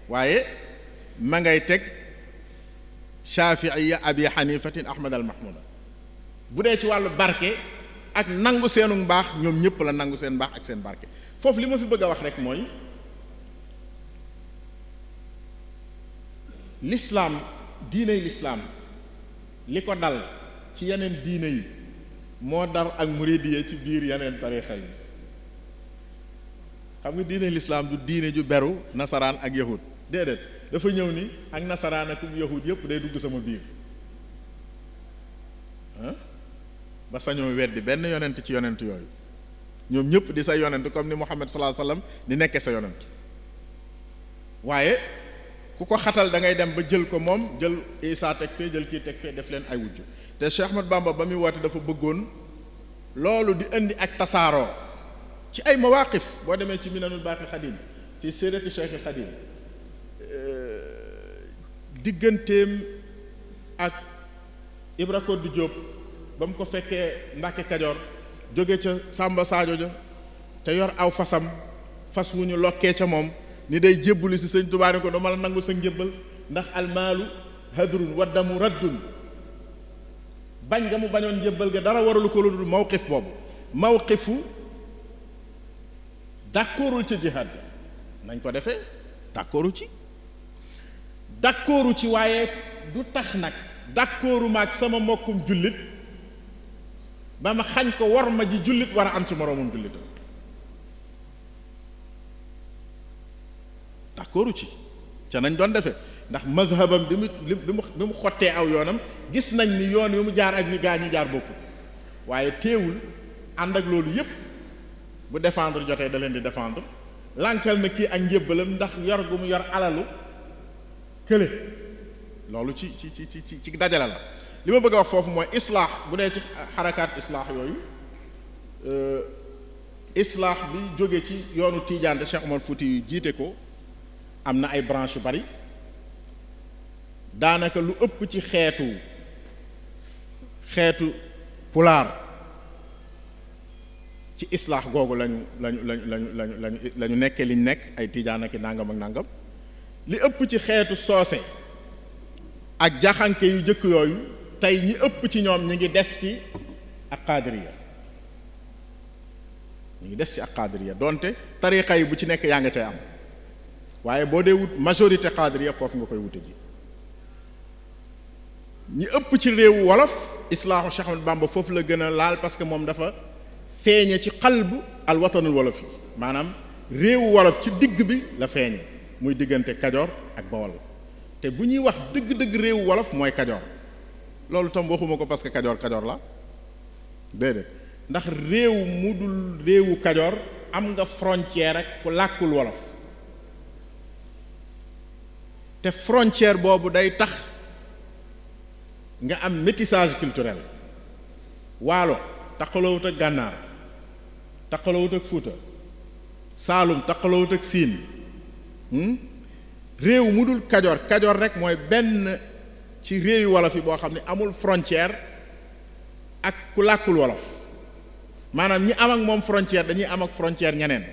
waaye ma ngay teg shafiiya abi xanifatin ahmad al mahmuda bu dee ci wàllu barke ak nangu seenu mbaax ñoom ñëpp la nangu seen mbaax ak seen barke foofu li ma fi bëgg a wax rek mooy lislaam diiney lislaam li ko dal ci yeneen diine yi moo dar ak muridiye ci biir yeneen tarixa yi xam nga diine lislaam du diine ju beru nasaraan ak yahud déedéet dafa ñëw ni ak nasaraan ak yahud yëpp day dugg sama biir ba sañoo weddi benn yonent ci yonent yooyu ñoom ñëpp di sa yonent comme ni Muhammad sallallahu alayhi wasallam di nekkee sa yonent waaye ku ko xatal da ngay dem ba jël ko moom jël Isaa teg fee jël kii teg fee def leen ay wujj te Cheikh Ahmad Bamba ba muy woote dafa bëggoon loolu di indi ak tasaaroo ci ay mawaqif boo demee ci Minanul Baaqil Xadiim fii sirati Cheikh Xadiim digganteem ak Ibra Koddu Jóob ba mu ko fekkee Mbàkke Kajoor jóge ca Sàmba Saajo ja te yor aw fasam fas wu ñu lokkee ca moom ni day jébbuli si sëñ Tuubaa ni ko dama la nangu sa njébbal ndax almaalu hadrun wa damu raddun bañ nga mu bañoon njébbal ga dara waralu ko lu dul mawqif boobu mawqifu d'accordul ca jihaad nañ ko defee d'accordu ci waaye du tax nag d'accordu ma ak sama mbokkum jullit ba ma xañ ko war ma ji jullit war a am ci moroomum jullitam d'accordu ci ca nañ doon defee ndax mazhabam bi mu xottee aw yoonam gis nañ ni yoon wi mu jaar ak wi gaa ñi jaar bokku waaye teewul ànd ak loolu yépp bu défendre jotee da leen di défendre lànkal na kii ak njébbalam ndax yor gu mu yor alalu kële loolu ci dajale la li ma bëgg a wax foofu mooy islaax bu dee ci xarakaat islaax yooyu islaax bi jóge ci yoonu Tiijaan te Cheikh Omar Fouti yu jiite ko am na ay branche yu bari daanaka lu ëpp ci xeetu pulaar ci islaax googu lañu nekkee liñ nekk ay Tiijaan ak nangam ak nangam li ëpp ci xeetu soose ak jaxanke yu jëkk yooyu tey ñi ëpp ci ñoom ñi ngi des ci ak qaadiriya donte tariqa yi bu ci nekk yaa nga cay am waaye boo dee wut majorité qaadiriya foofu nga koy wute ji ñi ëpp ci réewu wolof islaahu Cheikh Ahmadou Bamba foofu la gën a laal parce que moom dafa feeñe ci xalbu al watanul wolof yi maanaam réewu wolof ci digg bi la feeñe muy diggante Kajoor ak Bawol te bu ñuy wax dëgg-dëgg réewu wolof mooy Kajoor loolu tam waxuma ko parce que Kajoor la déedéet ndax réew mu dul réewu Kajoor am nga frontière ak ku làkkul wolof te frontière boobu day tax nga am métissage culturel waalo taqalawut ak gànnaar taqalawut ak fuuta saalum taqalawut ak siin réew mu dul kajoor rek mooy benn ci réewi wolof yi boo xam ne amul frontière ak ku làkkul wolof maanaam ñi am ak moom frontière dañuy am ak frontière ñeneen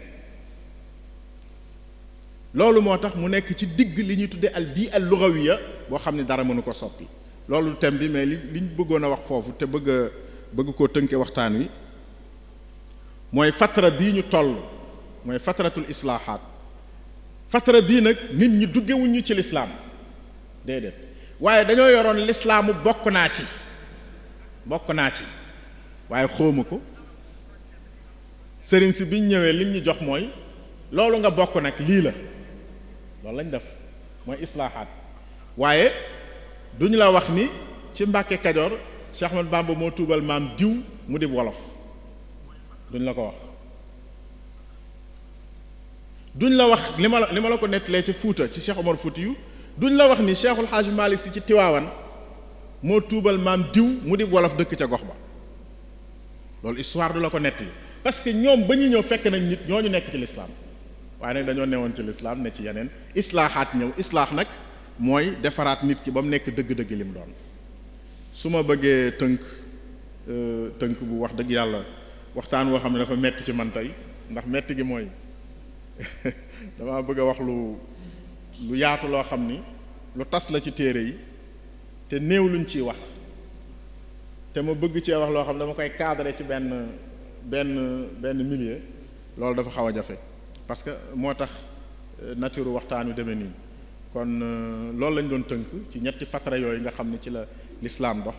loolu moo tax mu nekk ci digg li ñuy tudde al bii al lugawiya boo xam ne dara mënu ko soppi loolu thème bi mais liñ bëggoon a wax foofu te bëgg koo tënke waxtaan wi mooy fatra bii ñu toll mooy fatratul islaahaat. fatra bii nag nit ñi duggewuñu ci lislaam déedéet waaye dañoo yoroon lislaamu bokk naa ci waaye xóoma ko sëriñ si biñ ñëwee liñ ñu jox mooy loolu nga bokk nag lii la loolu lañ def mooy islaahaat. waaye duñ la wax ni ci Mbàkke Kajoor Cheikh Ahmadou Bamba moo tuubal maam diw mu di wolof duñ la ko wax. duñ la wax li ma la ko nettalee ci Fuuta ci Cheikh Omar Fuuti yu duñ la wax ni Cheikhul Hadj Malick si ci Tiwaawan moo tuubal maam diw mu di wolof dëkk ca gox ba loolu histoire du la ko nettali parce que ñoom ba ñu ñëw fekk nañ nit ñooñu nekk ci lislaam waaye nag dañoo newoon ci lislaam ne ci yeneen islaaxaat ñëw islaax nag mooy defaraat nit ki ba mu nekk dëgg-dëgg li mu doon. su ma bëggee tënk bu wax dëgg yàlla waxtaan woo xam ne dafa metti ci man tey ndax metti gi mooy dama bëgg a wax lu yaatu loo xam ni lu tas la ci téere yi te néew luñ ciy wax te ma bëgg cee wax loo xam ne dama koy cadrer ci benn milieu loolu dafa xaw a jafe parce que moo tax nature waxtaan wi demee nii kon loolu lañ doon tënk ci ñetti fatra yooyu nga xam ne ci la lislaam dox.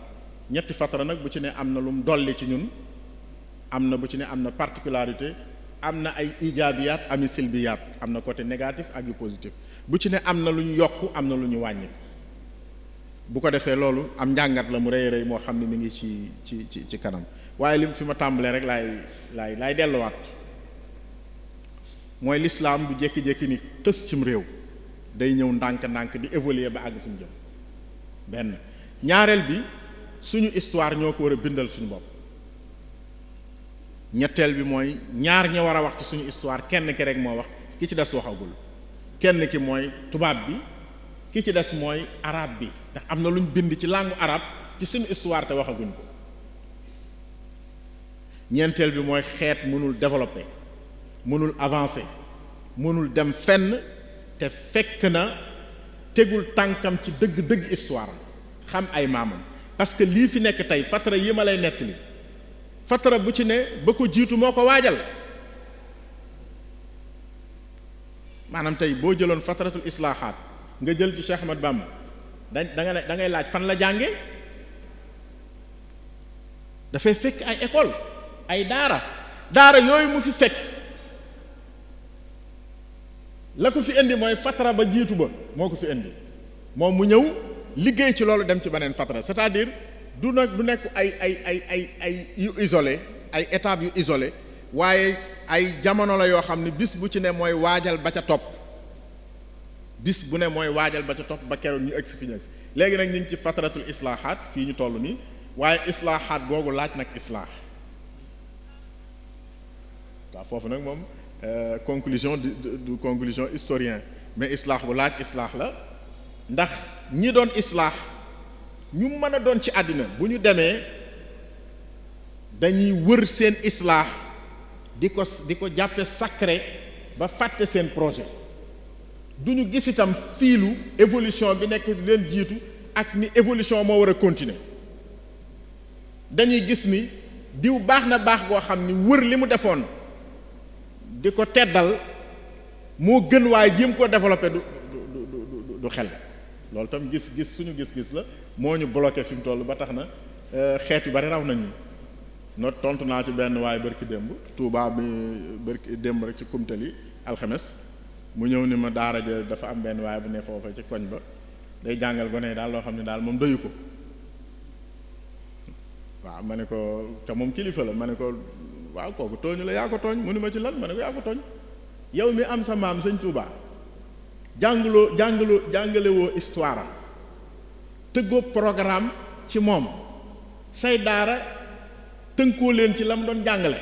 ñetti fatra nag bu ci ne am na lu mu dolli ci ñun am na bu ci ne am na particularité am na ay ijaabiyaat ami silbiyaat am na côté négatif ak yu positif bu ci ne am na lu ñu yokk am na lu ñu wàññi bu ko defee loolu am njàngat la mu rëy rëy moo xam ne mi ngi ci kanam waaye li fi ma tàmbalee rek laay delluwaat mooy lislaam du jékki-jékki ni tës cim réew day ñëw ndànk-ndànk di évoluer ba àgg fi mu jëm benn ñaareel bi suñu histoire ñoo ko war a bindal suñu bopp ñetteel bi mooy ñaar ña war a wax ci suñu histoire kenn ki rek moo wax ki ci des waxagul kenn ki mooy tubaab bi ki ci des mooy arabe bi ndax am na lu ñu bind ci langue arabe ci suñu histoire te waxaguñ ko ñeenteel bi mooy xeet mënul développer mënul avancer mënul dem fenn te fekk na tegul tànkam ci dëgg-dëgg histoire xam ay maamam parce que lii fi nekk tey fatra yi ma lay nettali fatra bu ci ne ba ko jiitu moo ko waajal maanaam tey boo jëloon fatratul islaahaat nga jël ci Cheikh Ahmad Bamba da ngay laaj fan la jànge dafay fekk ay école ay daara yooyu mu fi fekk la ko fi indi mooy fatra ba jiitu ba moo ko fi indi moom mu ñëw liggéey ci loolu dem ci beneen fatra c'est-à-dire du nekk ay yu isolé ay étapes yu isolé waaye ay jamono la yoo xam ne bis bu ci ne mooy waajal ba ca topp bis bu ne mooy waajal ba ca topp ba keroog ñu egsi fi ñu egsi léegi nag ñu ngi ci fatratul islaahaat fii ñu toll nii waaye islaahaat googu laaj nag islaax waaw foofu nag moom conclusion du conclusion historien mais islaax bu laaj islaax la ndax ñi doon islaax ñu mën a doon ci àddina bu ñu demee dañuy wër seen islaax di ko jàppe sacré ba fàtte seen projet du ñu gis itam fiilu évolution bi nekk leen jiitu ak ni évolution moo war a continuer dañuy gis ni diw baax na baax goo xam ni wër li mu defoon di ko teddal moo gën waaye jéem koo développer du xel loolu tam gis suñu gis-gis la moo ñu bloqué fi mu toll ba tax na xeet yu bari raw nañu no tontu naa ci benn waaye bërki démb Touba bi bërki démb rek ci kumtali alxames mu ñëw ni ma daara ja dafa am benn waaye bu ne foofa ci koñ ba day jàngal gone yi daal loo xam ne daal moom doyu ko waaw ma ne ko te moom kilifa la ma ne ko waaw kooku tooñu la yaa ko tooñ mu ni ma ci lan ma ne ko yaa ko tooñ yow mi am sa maam sëñ Touba jàngalewoo histoire am tëggoo programme ci moom say daara tënkoo leen ci la mu doon jàngale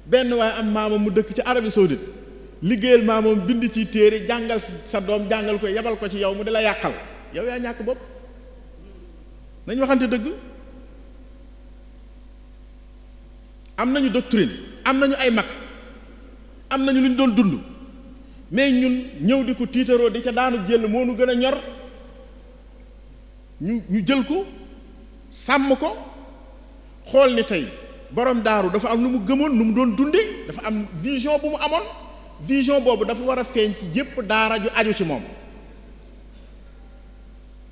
benn waaye am maamam mu dëkk ci Arabie Saoudite liggéeyal maamam bind ci téere jàngal sa doom jàngal ko yebal ko ci yow mu di la yàqal yow yaa ñàkk bopp nañ waxante dëgg am nañu doctrine am nañu ay mag am nañu lu ñu doon dund mais ñun ñëw di ko tiitaroo di ca daanu jël moo nu gën a ñor ñu jël ko sàmm ko xool ni tey borom daaru dafa am lu mu gëmoon nu mu doon dundee dafa am vision bu mu amoon vision boobu dafa war a feeñ ci yépp daara ju aju ci moom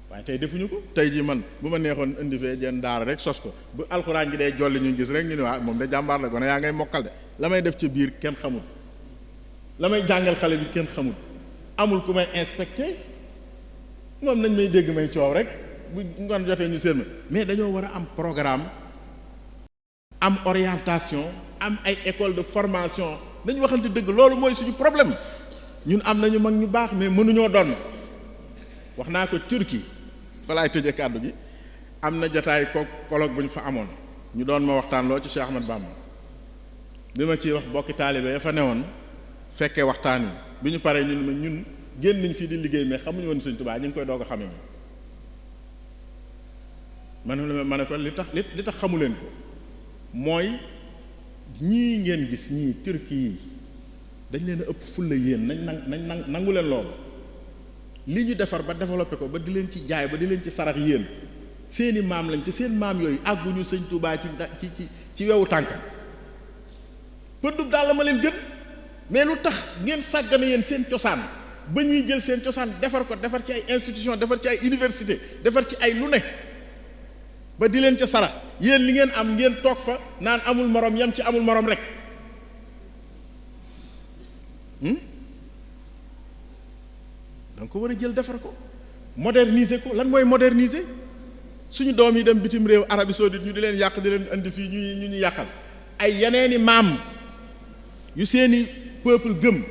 waaye tey defuñu ko. tey jii man bu ma neexoon indi fee jenn daara rek sos ko bu alxuraan gi dee jolli ñu gis rek ñu ne waa moom de jàmbaar la gone yaa ngay mokkal de la may def ca biir kenn xamul la may jàngal xale bi kenn xamul amul ku may inspecté moom nañ may dégg may coow rek bu ngoon jotee ñu seen mais dañoo war a am programme am orientation am ay école de formation dañu waxante dëgg loolu mooy suñu problème ñun am nañu mag ñu baax mais mënuñoo doon wax naa ko Turquie fa laay tëje kàddu gi am na jataay colloque bu ñu fa amoon ñu doon ma waxtaan loo ci Cheikh Ahmad Bamba bi ma ciy wax bokki taalibe ya fa newoon fekkee waxtaan yi bi ñu paree ñun génn nañ fii di liggéey mais xamuñu woon Sëriñ Tuubaa ñu ngi koy doog a xame ma ne ko li tax xamu leen ko mooy ñii ngeen gis ñii Turquie yi dañ leen a ëpp fulla yéen nañ nangu leen loolu li ñu defar ba développé ko ba di leen ci jaay ba di leen ci sarax yéen seeni maam lañ te seen maam yooyu àgguñu Sëñ Tuubaa ci wewu tànkam pëndub daal la ma leen gën mais lu tax ngeen sàggane yéen seen cosaan ba ñuy jël seen cosaan defar ko defar ci ay institution defar ci ay université defar ci ay lu ne ba di leen ca sarax yéen li ngeen am ngeen toog fa naan amul morom yam ci amul morom rek danga ko war a jël defar ko moderniser ko lan mooy moderniser suñu doom yi dem bitim réew Arabie saoudite ñu di leen yàq di leen indi fii ñu yàqal ay yeneeni maam yu seeni peuple gëm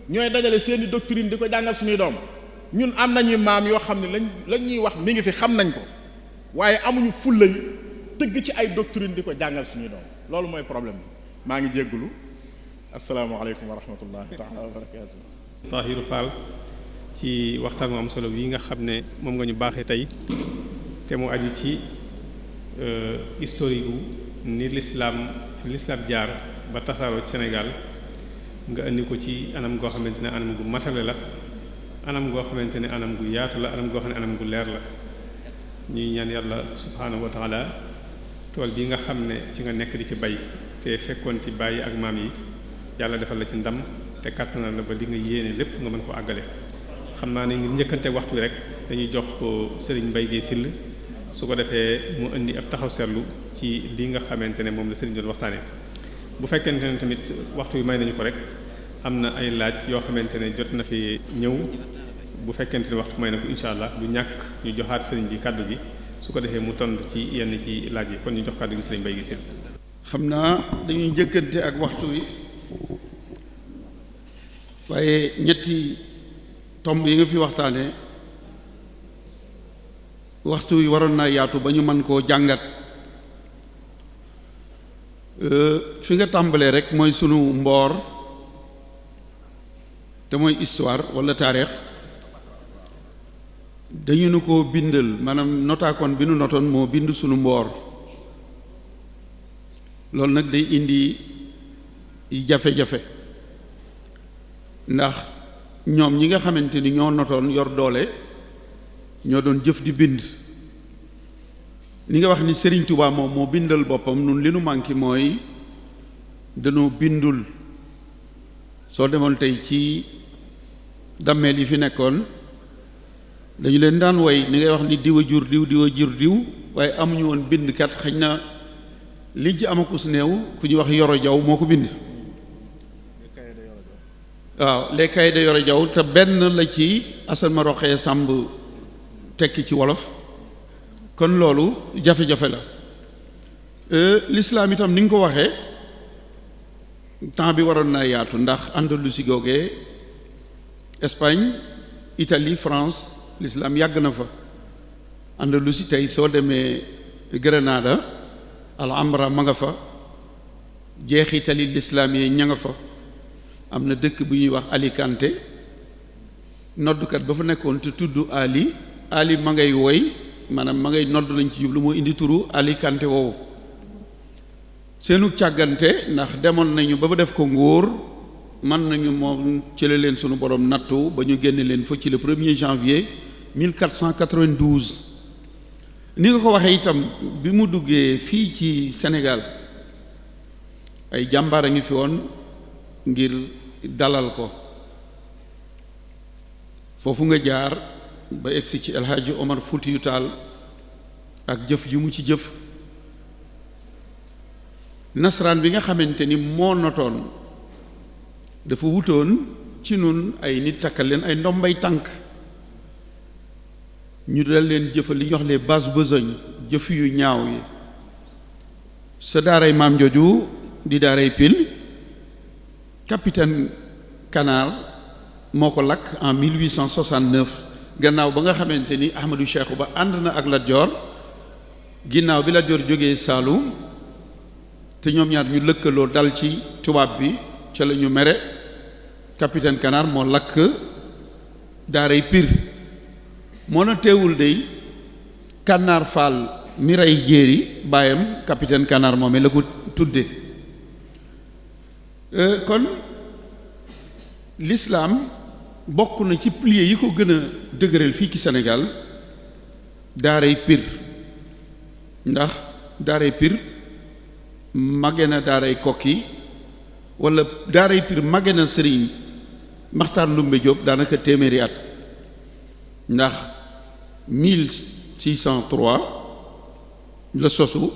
ñooy dajale seeni doctrine di ko jàngal suñuy doom ñun am nañuy maam yoo xam ne lañ ñuy wax mi ngi fi xam nañ ko waaye amuñu ful lañ tëgg ci ay doctrine di ko jàngal suñuy doom loolu mooy problème bi maa ngi jéggulu asalaamaaleykum wa rahmatullahi taala wa barakaatu. Tahirou Fall ci waxtaan mu am solo wi nga xam ne moom nga ñu baaxee tey te mu aju ci historique gu ni lislaam jaar ba tasaaroo ci Sénégal nga indi ko ci anam goo xamante ne anam gu matale la anam goo xamante ne anam gu yaatu la anam goo xam ne anam gu leer la ñuy ñaan yàlla subhaanahu wa taala tool bi nga xam ne ci nga nekk di ci bay te fekkoon ci bàyyi ak maam yi yàlla defal la ci ndam te kàttanal la ba li nga yéene lépp nga mën ko àggale xam naa ne ngir njëkkante waxtu wi rek dañuy jox Serigne Mbaye Guèye Syll su ko defee mu indi ab taxaw seetlu ci li nga xamante ne moom la Serigne doon waxtaane bu fekkente ne tamit waxtu wi may nañu ko rek am na ay laaj yoo xamante ne jot na fi ñëw bu fekkente ne waxtu may na ko incha allah du ñàkk ñu joxaat Serigne bi kàddu gi su ko defee mu tontu ci yenn ci laaj yi kon ñu jox kàddu gi Serigne Mbaye Guèye Syll. xam naa dañuy njëkkante ak waxtu wi waaye ñetti tomb yi nga fi waxtaane waxtu wi waroon naa yaatu ba ñu mën koo jàngat fi nga tàmbalee rek mooy sunu mboor te mooy histoire walla taarix dañu nu ko bindal maanaam notaakoon bi nu notoon moo bind sunu mboor loolu nag day indi jafe-jafe ndax ñoom ñi nga xamante ni ñoo notoon yor doole ñoo doon jëf di bind ni nga wax ni Serigne Touba moom moo bindal boppam nun li nu manqué mooy dañoo bindul soo demoon tey ci dammeel yi fi nekkoon dañu leen daan woy ni ngay wax ni diw a jur diw diw a jur diw waaye amuñu woon bindkat xëy na liñ ci amakus néew ku ñuy wax Yoro Jaw moo ko bind waaw les cahiers de Yoro Jaw te benn la ci Assane ma roxee sàmb tekki ci wolof kon loolu jafe-jafe la l'islam itam ni nga ko waxee temps bi waroon naa yaatu ndax Andalousie googee Espagne Italie France l'islam yàgg na fa Andalousie tey soo demee Grenada Alhambra ma nga fa jeexitali l'islam yi ña nga fa am na dëkk bu ñuy wax Alicante noddukat ba fa nekkoon te tudd Ali ma ngay woy maanaam ma ngay nodd lañ ci jublu moo indi turu Alicante woowu seenu càggante ndax demoon nañu ba def ko nguur mën nañu moom ci la leen sunu borom nattu ba ñu génne leen fa ci le 1er janvier 1492 ni nga ko waxee itam bi mu duggee fii ci Sénégal ay jàmbaar a ngi fi woon ngir dalal ko. foofu nga jaar ba egsi ci El Hadji Omar Foutiyou Tall ak jëf ji mu ci jëf. nasaraan bi nga xamante ni moo notoon dafa wutoon ci nun ay nit takkal leen ay ndombay tànk ñu dal leen jëfal li ñu wax les bases besognes jëf yu ñaaw yi. sa daaray maam jooju di daaray Pile capitaine Canard moo ko lakk en 1869 gannaaw ba nga xamante ni Ahmadou Cheikhou Ba ànd na ak Lat Joor ginnaaw bi Lat Joor jógee Saalum te ñoom ñaar ñu lëkkaloo dal ci tubaab bi ca la ñu mere capitaine Canard moo lakk daaray Pire. moo na teewul dey Kànnaar Faal mi rey jéeri baayam capitaine Canard moomee la ko tudde. kon l'islam bokk na ci piliers yi ko gën a dëgëral fii ci Sénégal daaray Pire ndax daaray Pire màgge na daaray Kokki wala daaray Pire màgge na Sëriñ Maxtaar Ndumbe Jóob daanaka téeméeri at ndax 1603 la sosu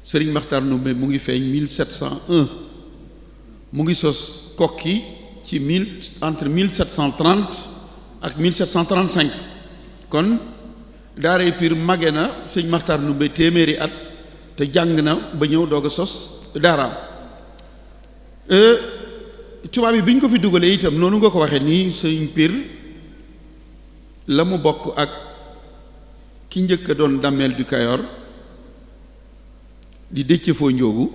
Sëriñ Maxtaar Ndumbe mu ngi feeñ 1701 mu ngi sos Kokki ci entre 1730 ak 1735 kon daaray Pire màgge na Sëriñ Maxtaar Ndumbe téeméeri at te jàng na ba ñëw doog a sos daaraam. tubaab yi bi ñu ko fi dugalee itam noonu nga ko waxee nii Sëriñ Pire la mu bokk ak ki njëkk a doon Damel du Kayor di Déthié Fo Ndiogou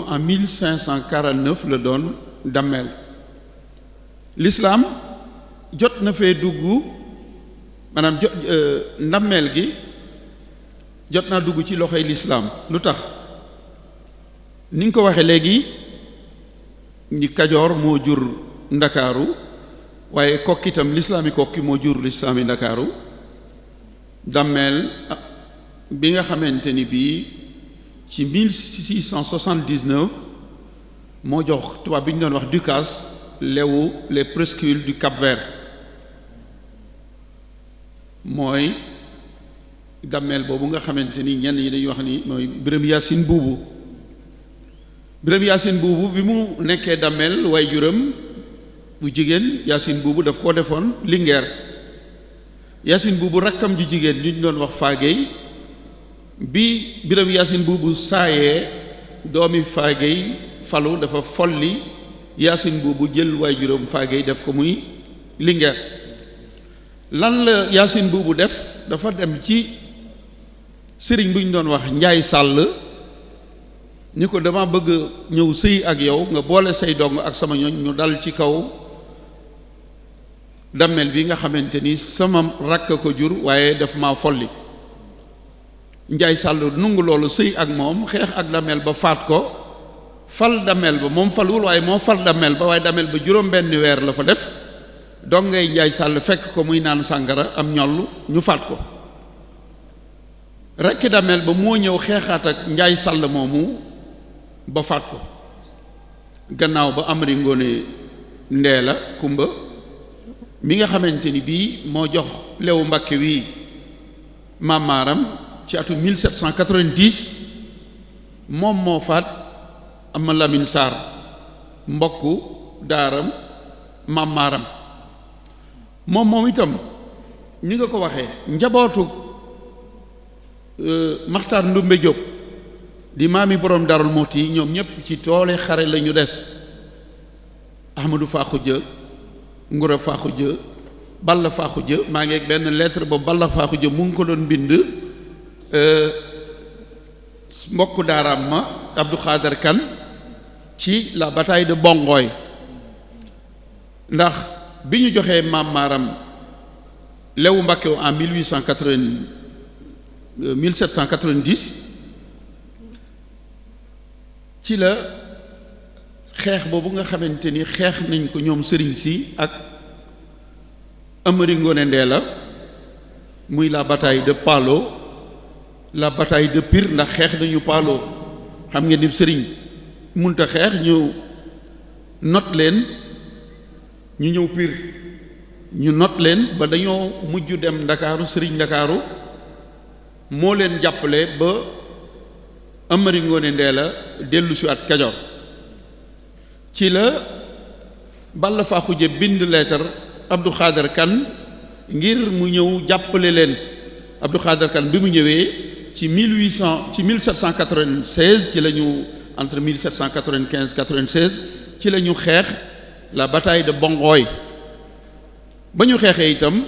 en 1549 la doon Damel. l'islam jot na fee dugg maanaam ndameel gi jot naa dugg ci loxoy l'islam lu tax ni nga ko waxee léegi ñi Kajoor moo jur Ndakaaru waaye Kokki itam lislaami Kokki moo jur lislaami Ndakaaru. Damel bi nga xamante ni bii ci 1679 moo jox tubaab bi ñu doon wax Ducasse lewu les presqu'îles du Cap-Vert mooy Damel boobu nga xamante ni ñenn yi dañuy wax ni mooy Birame Yacine Boubou. Birame Yacine Boubou bi mu nekkee Damel waaye juram bu jigéen Yacine Boubou daf koo defoon Linguère. Yacine Boubou rakkam ju jigéen ñu doon wax Fagey bi Birame Yacine Boubou saayee doomi Fagey falu dafa folli Yacine Boubou jël waajuram Fagey def ko muy Linguère. lan la Yacine Boubou def dafa dem ci sëriñ bu ñu doon wax Njaay Sàll ni ko dama bëgg ñëw sëy ak yow nga boole say dong ak sama ñooñ ñu dal ci kaw Damel bi nga xamante ni sama rakk ko jur waaye daf maa folli. Njaay Sàll nungu loolu sëy ak moom xeex ak Damel ba faat ko fal Damel ba moom falwul waaye moo fal Damel ba waaye Damel ba juróom benn weer la fa def dong ngay Njaay Sàll fekk ko muy naan sàngara am ñoll ñu faat ko. rekk Damel ba moo ñëw xeexaat ak Njaay Sàll moomu ba faat ko gannaaw ba Amari Ngoone Ndeela Kumba mi nga xamante ni bii moo jox Lewu Mbàkke wi Maam Maaram ci atu 1790 moom moo faat Ama Lamin Sarr mbokku daaram Maam Maaram moom itam ni nga ko waxee njabootu Maxtaar Ndumbe Jóob di maami borom Darou Mouhty ñoom ñëpp ci toole xare la ñu des. Ahmadou Fakhuja Ngura Fakhuja Balla Fakhuja maa ngi ak benn lettre ba Balla Fakhuja mu ngi ko doon bind mbokku daaraam ma Abdou Khader Kane ci la bataille de Bongoy ndax bi ñu joxee Maam Maaram Lewu Mbàkke en 1790 ci la xeex boobu nga xamante ni xeex nañ ko ñoom sëriñ si ak Amari Ngoone Ndeela muy la bataille de Palo la bataille de Pire ndax xeex nañu paaloo xam ngeen ni sëriñ munta xeex ñu not leen ñu ñëw Pire ñu not leen ba dañoo mujj dem Ndakaaru sëriñ Ndakaaru moo leen jàppale ba Amari Ngoone Ndeela dellu si waat Kajoor ci la Balla Faaxuje bind leetar Abdou Khader Kane ngir mu ñëw jàppale leen Abdou Khader Kane bi mu ñëwee ci 1796 ci la ñu entre 1795 96 ci la ñu xeex la bataille de Bongoy ba ñu xeexee itam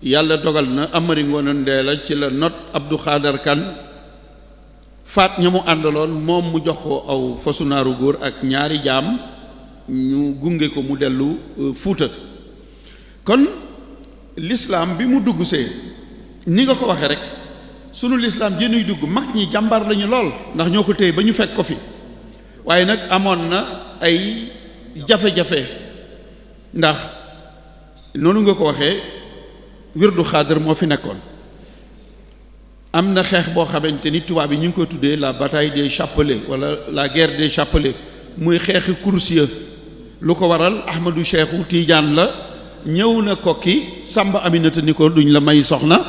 yàlla dogal na Amari Ngoone Ndeela ci la not Abdou Khader Kane faat ña mu àndaloon moom mu jox ko aw fasu naaru góor ak ñaari jaam ñu gunge ko mu dellu Fuuta kon l'islam bi mu dugg see ni nga ko waxee rek sunu l'islam ji nuy dugg mag ñi jàmbaar lañu lool ndax ñoo ko téye ba ñu fekk ko fi waaye nag amoon na ay jafe-jafe ndax noonu nga ko waxee wirdu xaadar moo fi nekkoon am na xeex boo xamante ni tubaab yi ñu ngi koy tuddee la bataille des chapelets wala la guerre des chapelets muy xeexi Coursiya lu ko waral Ahmadou Cheikhou Tidiane la ñëw na kokki Samba Aminata ni ko duñ la may soxna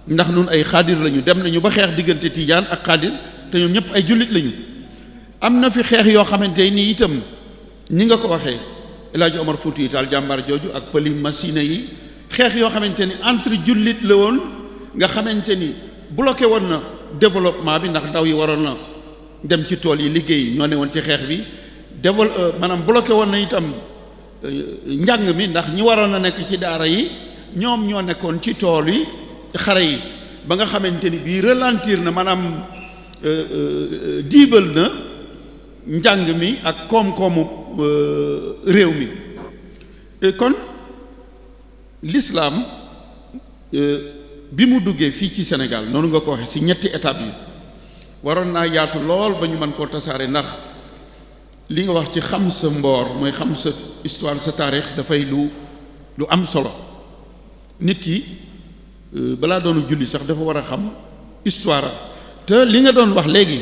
ndax nun ay xaadir lañu dem nañu ba xeex diggante Tidiane ak xaadir te ñoom ñëpp ay jullit lañu am na fi xeex yoo xamante ni itam ñi nga ko waxee El Hadj Omar Fouti Taal jàmbaar jooju ak pëli Masina yi xeex yoo xamante ni entre jullit la woon nga xamante ni bloqué woon na développement bi ndax ndaw yi waroon na dem ci tool yi liggéey ñoo ne woon ci xeex bi maanaam bloqué woon na itam njàng mi ndax ñi waroon a nekk ci daara yi ñoom ñoo nekkoon ci tool yi xare yi ba nga xamante ni bii ralentir na maanaam diibal na njàng mi ak koom-koomu réew mi kon l'islam bi mu duggee fii ci Sénégal noonu nga ko waxee ci ñetti étapes yi waroon naa yaatu lool ba ñu mën koo tasaare ndax li nga wax ci xam sa mboor mooy xam sa histoire sa taarix dafay lu am solo nit ki balaa doonu julli sax dafa war a xam histoire te li nga doon wax léegi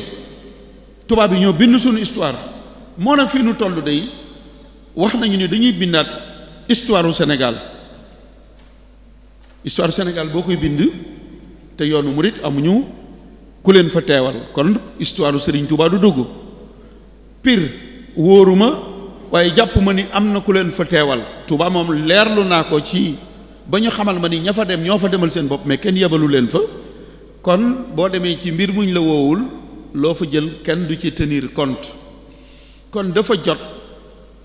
tubaab yi ñoo bind suñu histoire moo na fii nu toll day wax nañu ne dañuy bindaat histoire u Sénégal histoire Sénégal boo koy bind te yoonu murit amuñu ku leen fa teewal kon histoire u Serigne Touba du dugg Pire wóoruma waaye jàpp ma ni am na ku leen fa teewal Touba moom leerlu naa ko ci ba ñu xamal ma ni ña fa dem ñoo fa demal seen bopp mais kenn yebalu leen fa kon boo demee ci mbir muñ la woowul loo fa jël kenn du ci tenir compte kon dafa jot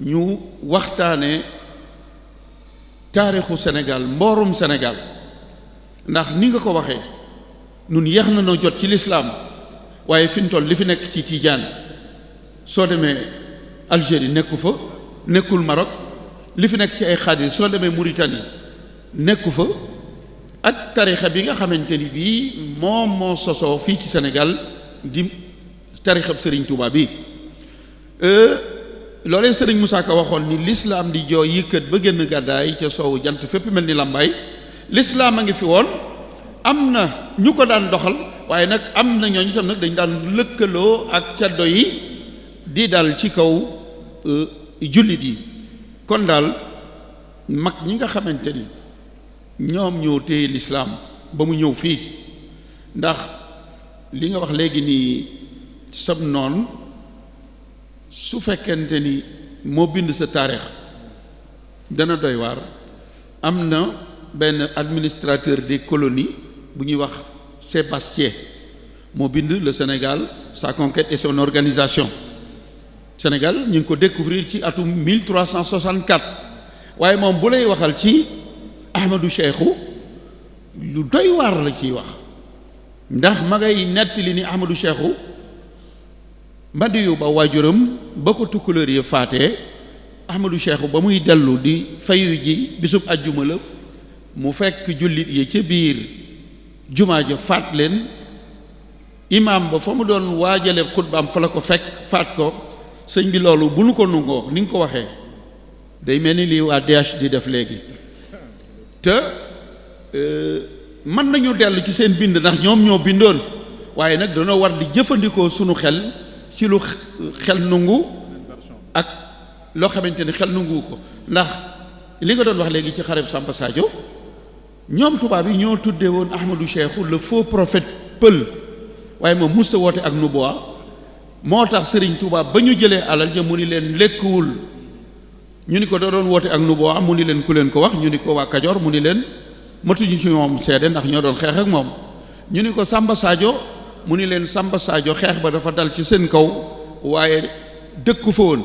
ñu waxtaane taarixu Sénégal mboorum Sénégal ndax ni nga ko waxee nun yeex na noo jot ci lislaam waaye fi mu toll li fi nekk ci Tijaan soo demee Algérie nekku fa nekkul Maroc li fi nekk ci ay xaadir soo demee Mauritanie nekku fa ak tarixa bi nga xamante ni bii moom moo sosoo fii ci Sénégal di tarixab Serigne Touba bi loolee Serigne Moussa Ka waxoon ni l'islam di jooy yëkkat ba génn gàddaay ca soowu jant fépp mel ni làmbaay l'islam a ngi fi woon am na ñu ko daan doxal waaye nag am na ñooñu tam nag dañ daan lëkkaloo ak caddo yi di dal ci kaw jullit yi kon daal mag ñi nga xamante ni ñoom ñoo téye l'islam ba mu ñëw fii ndax li nga wax léegi nii sab noon su fekkente ni moo bind sa taarix dana doy waar am na benn administrateur des colonies bu ñuy wax Sébastien moo bind le Sénégal sa conquête et son organisation Sénégal ñu ngi ko découvrir ci atum 1364 waaye moom bu lay waxal ci Ahmadou Cheikhou lu doy waar la ciy wax ndax ma ngay nettali ni Ahmadou Cheikhou Madiyu ba waajuram ba ko tukkuleur yi faatee Ahmadou Cheikhou ba muy dellu di fayu ji bisub ajjuma la mu fekk jullit yi ca biir jumaa ja faat leen imaam ba fa mu doon waajale xutbaam fa la ko fekk faat ko sëñ bi loolu bu nu ko nungoo ni nga ko waxee day mel ni lii waa DH di def léegi te mën nañu dellu ci seen bind ndax ñoom ñoo bindoon waaye nag dañoo war di jëfandikoo sunu xel ci lu xel nungu ak loo xamante ni xel nungu ko ndax li nga doon wax léegi ci xareb Samba Sadio ñoom tubaab yi ñoo tuddee woon Ahmadou Cheikhou le faux prophète pël waaye moom musta woote ak nubuwa moo tax Serigne Touba ba ñu jëlee alal ja mu ni leen lekkuwul ñu ni ko da doon woote ak nubuwa mu ni leen ku leen ko wax ñu ni ko waa Kajoor mu ni leen matuñu ci moom seede ndax ñoo doon xeex ak moom ñu ni ko Samba Sadio mu ni leen Samba Sadio xeex ba dafa dal ci seen kaw waaye dëkku fa woon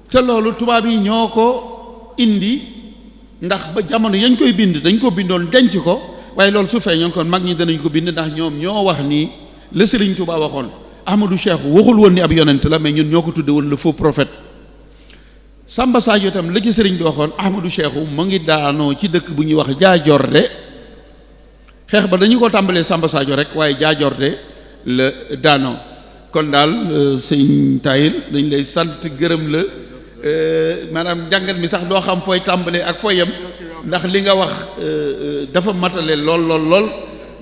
te loolu tubaab yi ñoo ko indi ndax ba jamono yañ koy bind dañ ko bindoon denc ko waaye loolu su feeñoon kon mag ñi danañ ko bind ndax ñoom ñoo wax ni la Serigne Touba waxoon Ahmadou Cheikhou waxul woon ni ab yonent la mais ñun ñoo ko tudde woon le faux prophète Samba Sadio itam la ci Serigne bi waxoon Ahmadou Cheikhou mu ngi daanoo ci dëkk bu ñuy wax Jaajorde xeex ba dañu ko tàmbalee Samba Sadio rek waaye Jaajorde la daanoo kon daal sëñ Tahir dañ lay sant gërëm la maanaam njàngat mi sax doo xam fooy tàmbalee ak fooy yem ndax li nga wax dafa matale lool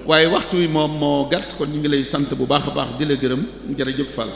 waaye waxtu wi moom moo gàtt kon ñu ngi lay sant bu baax a baax di la gërëm jërëjëf Fall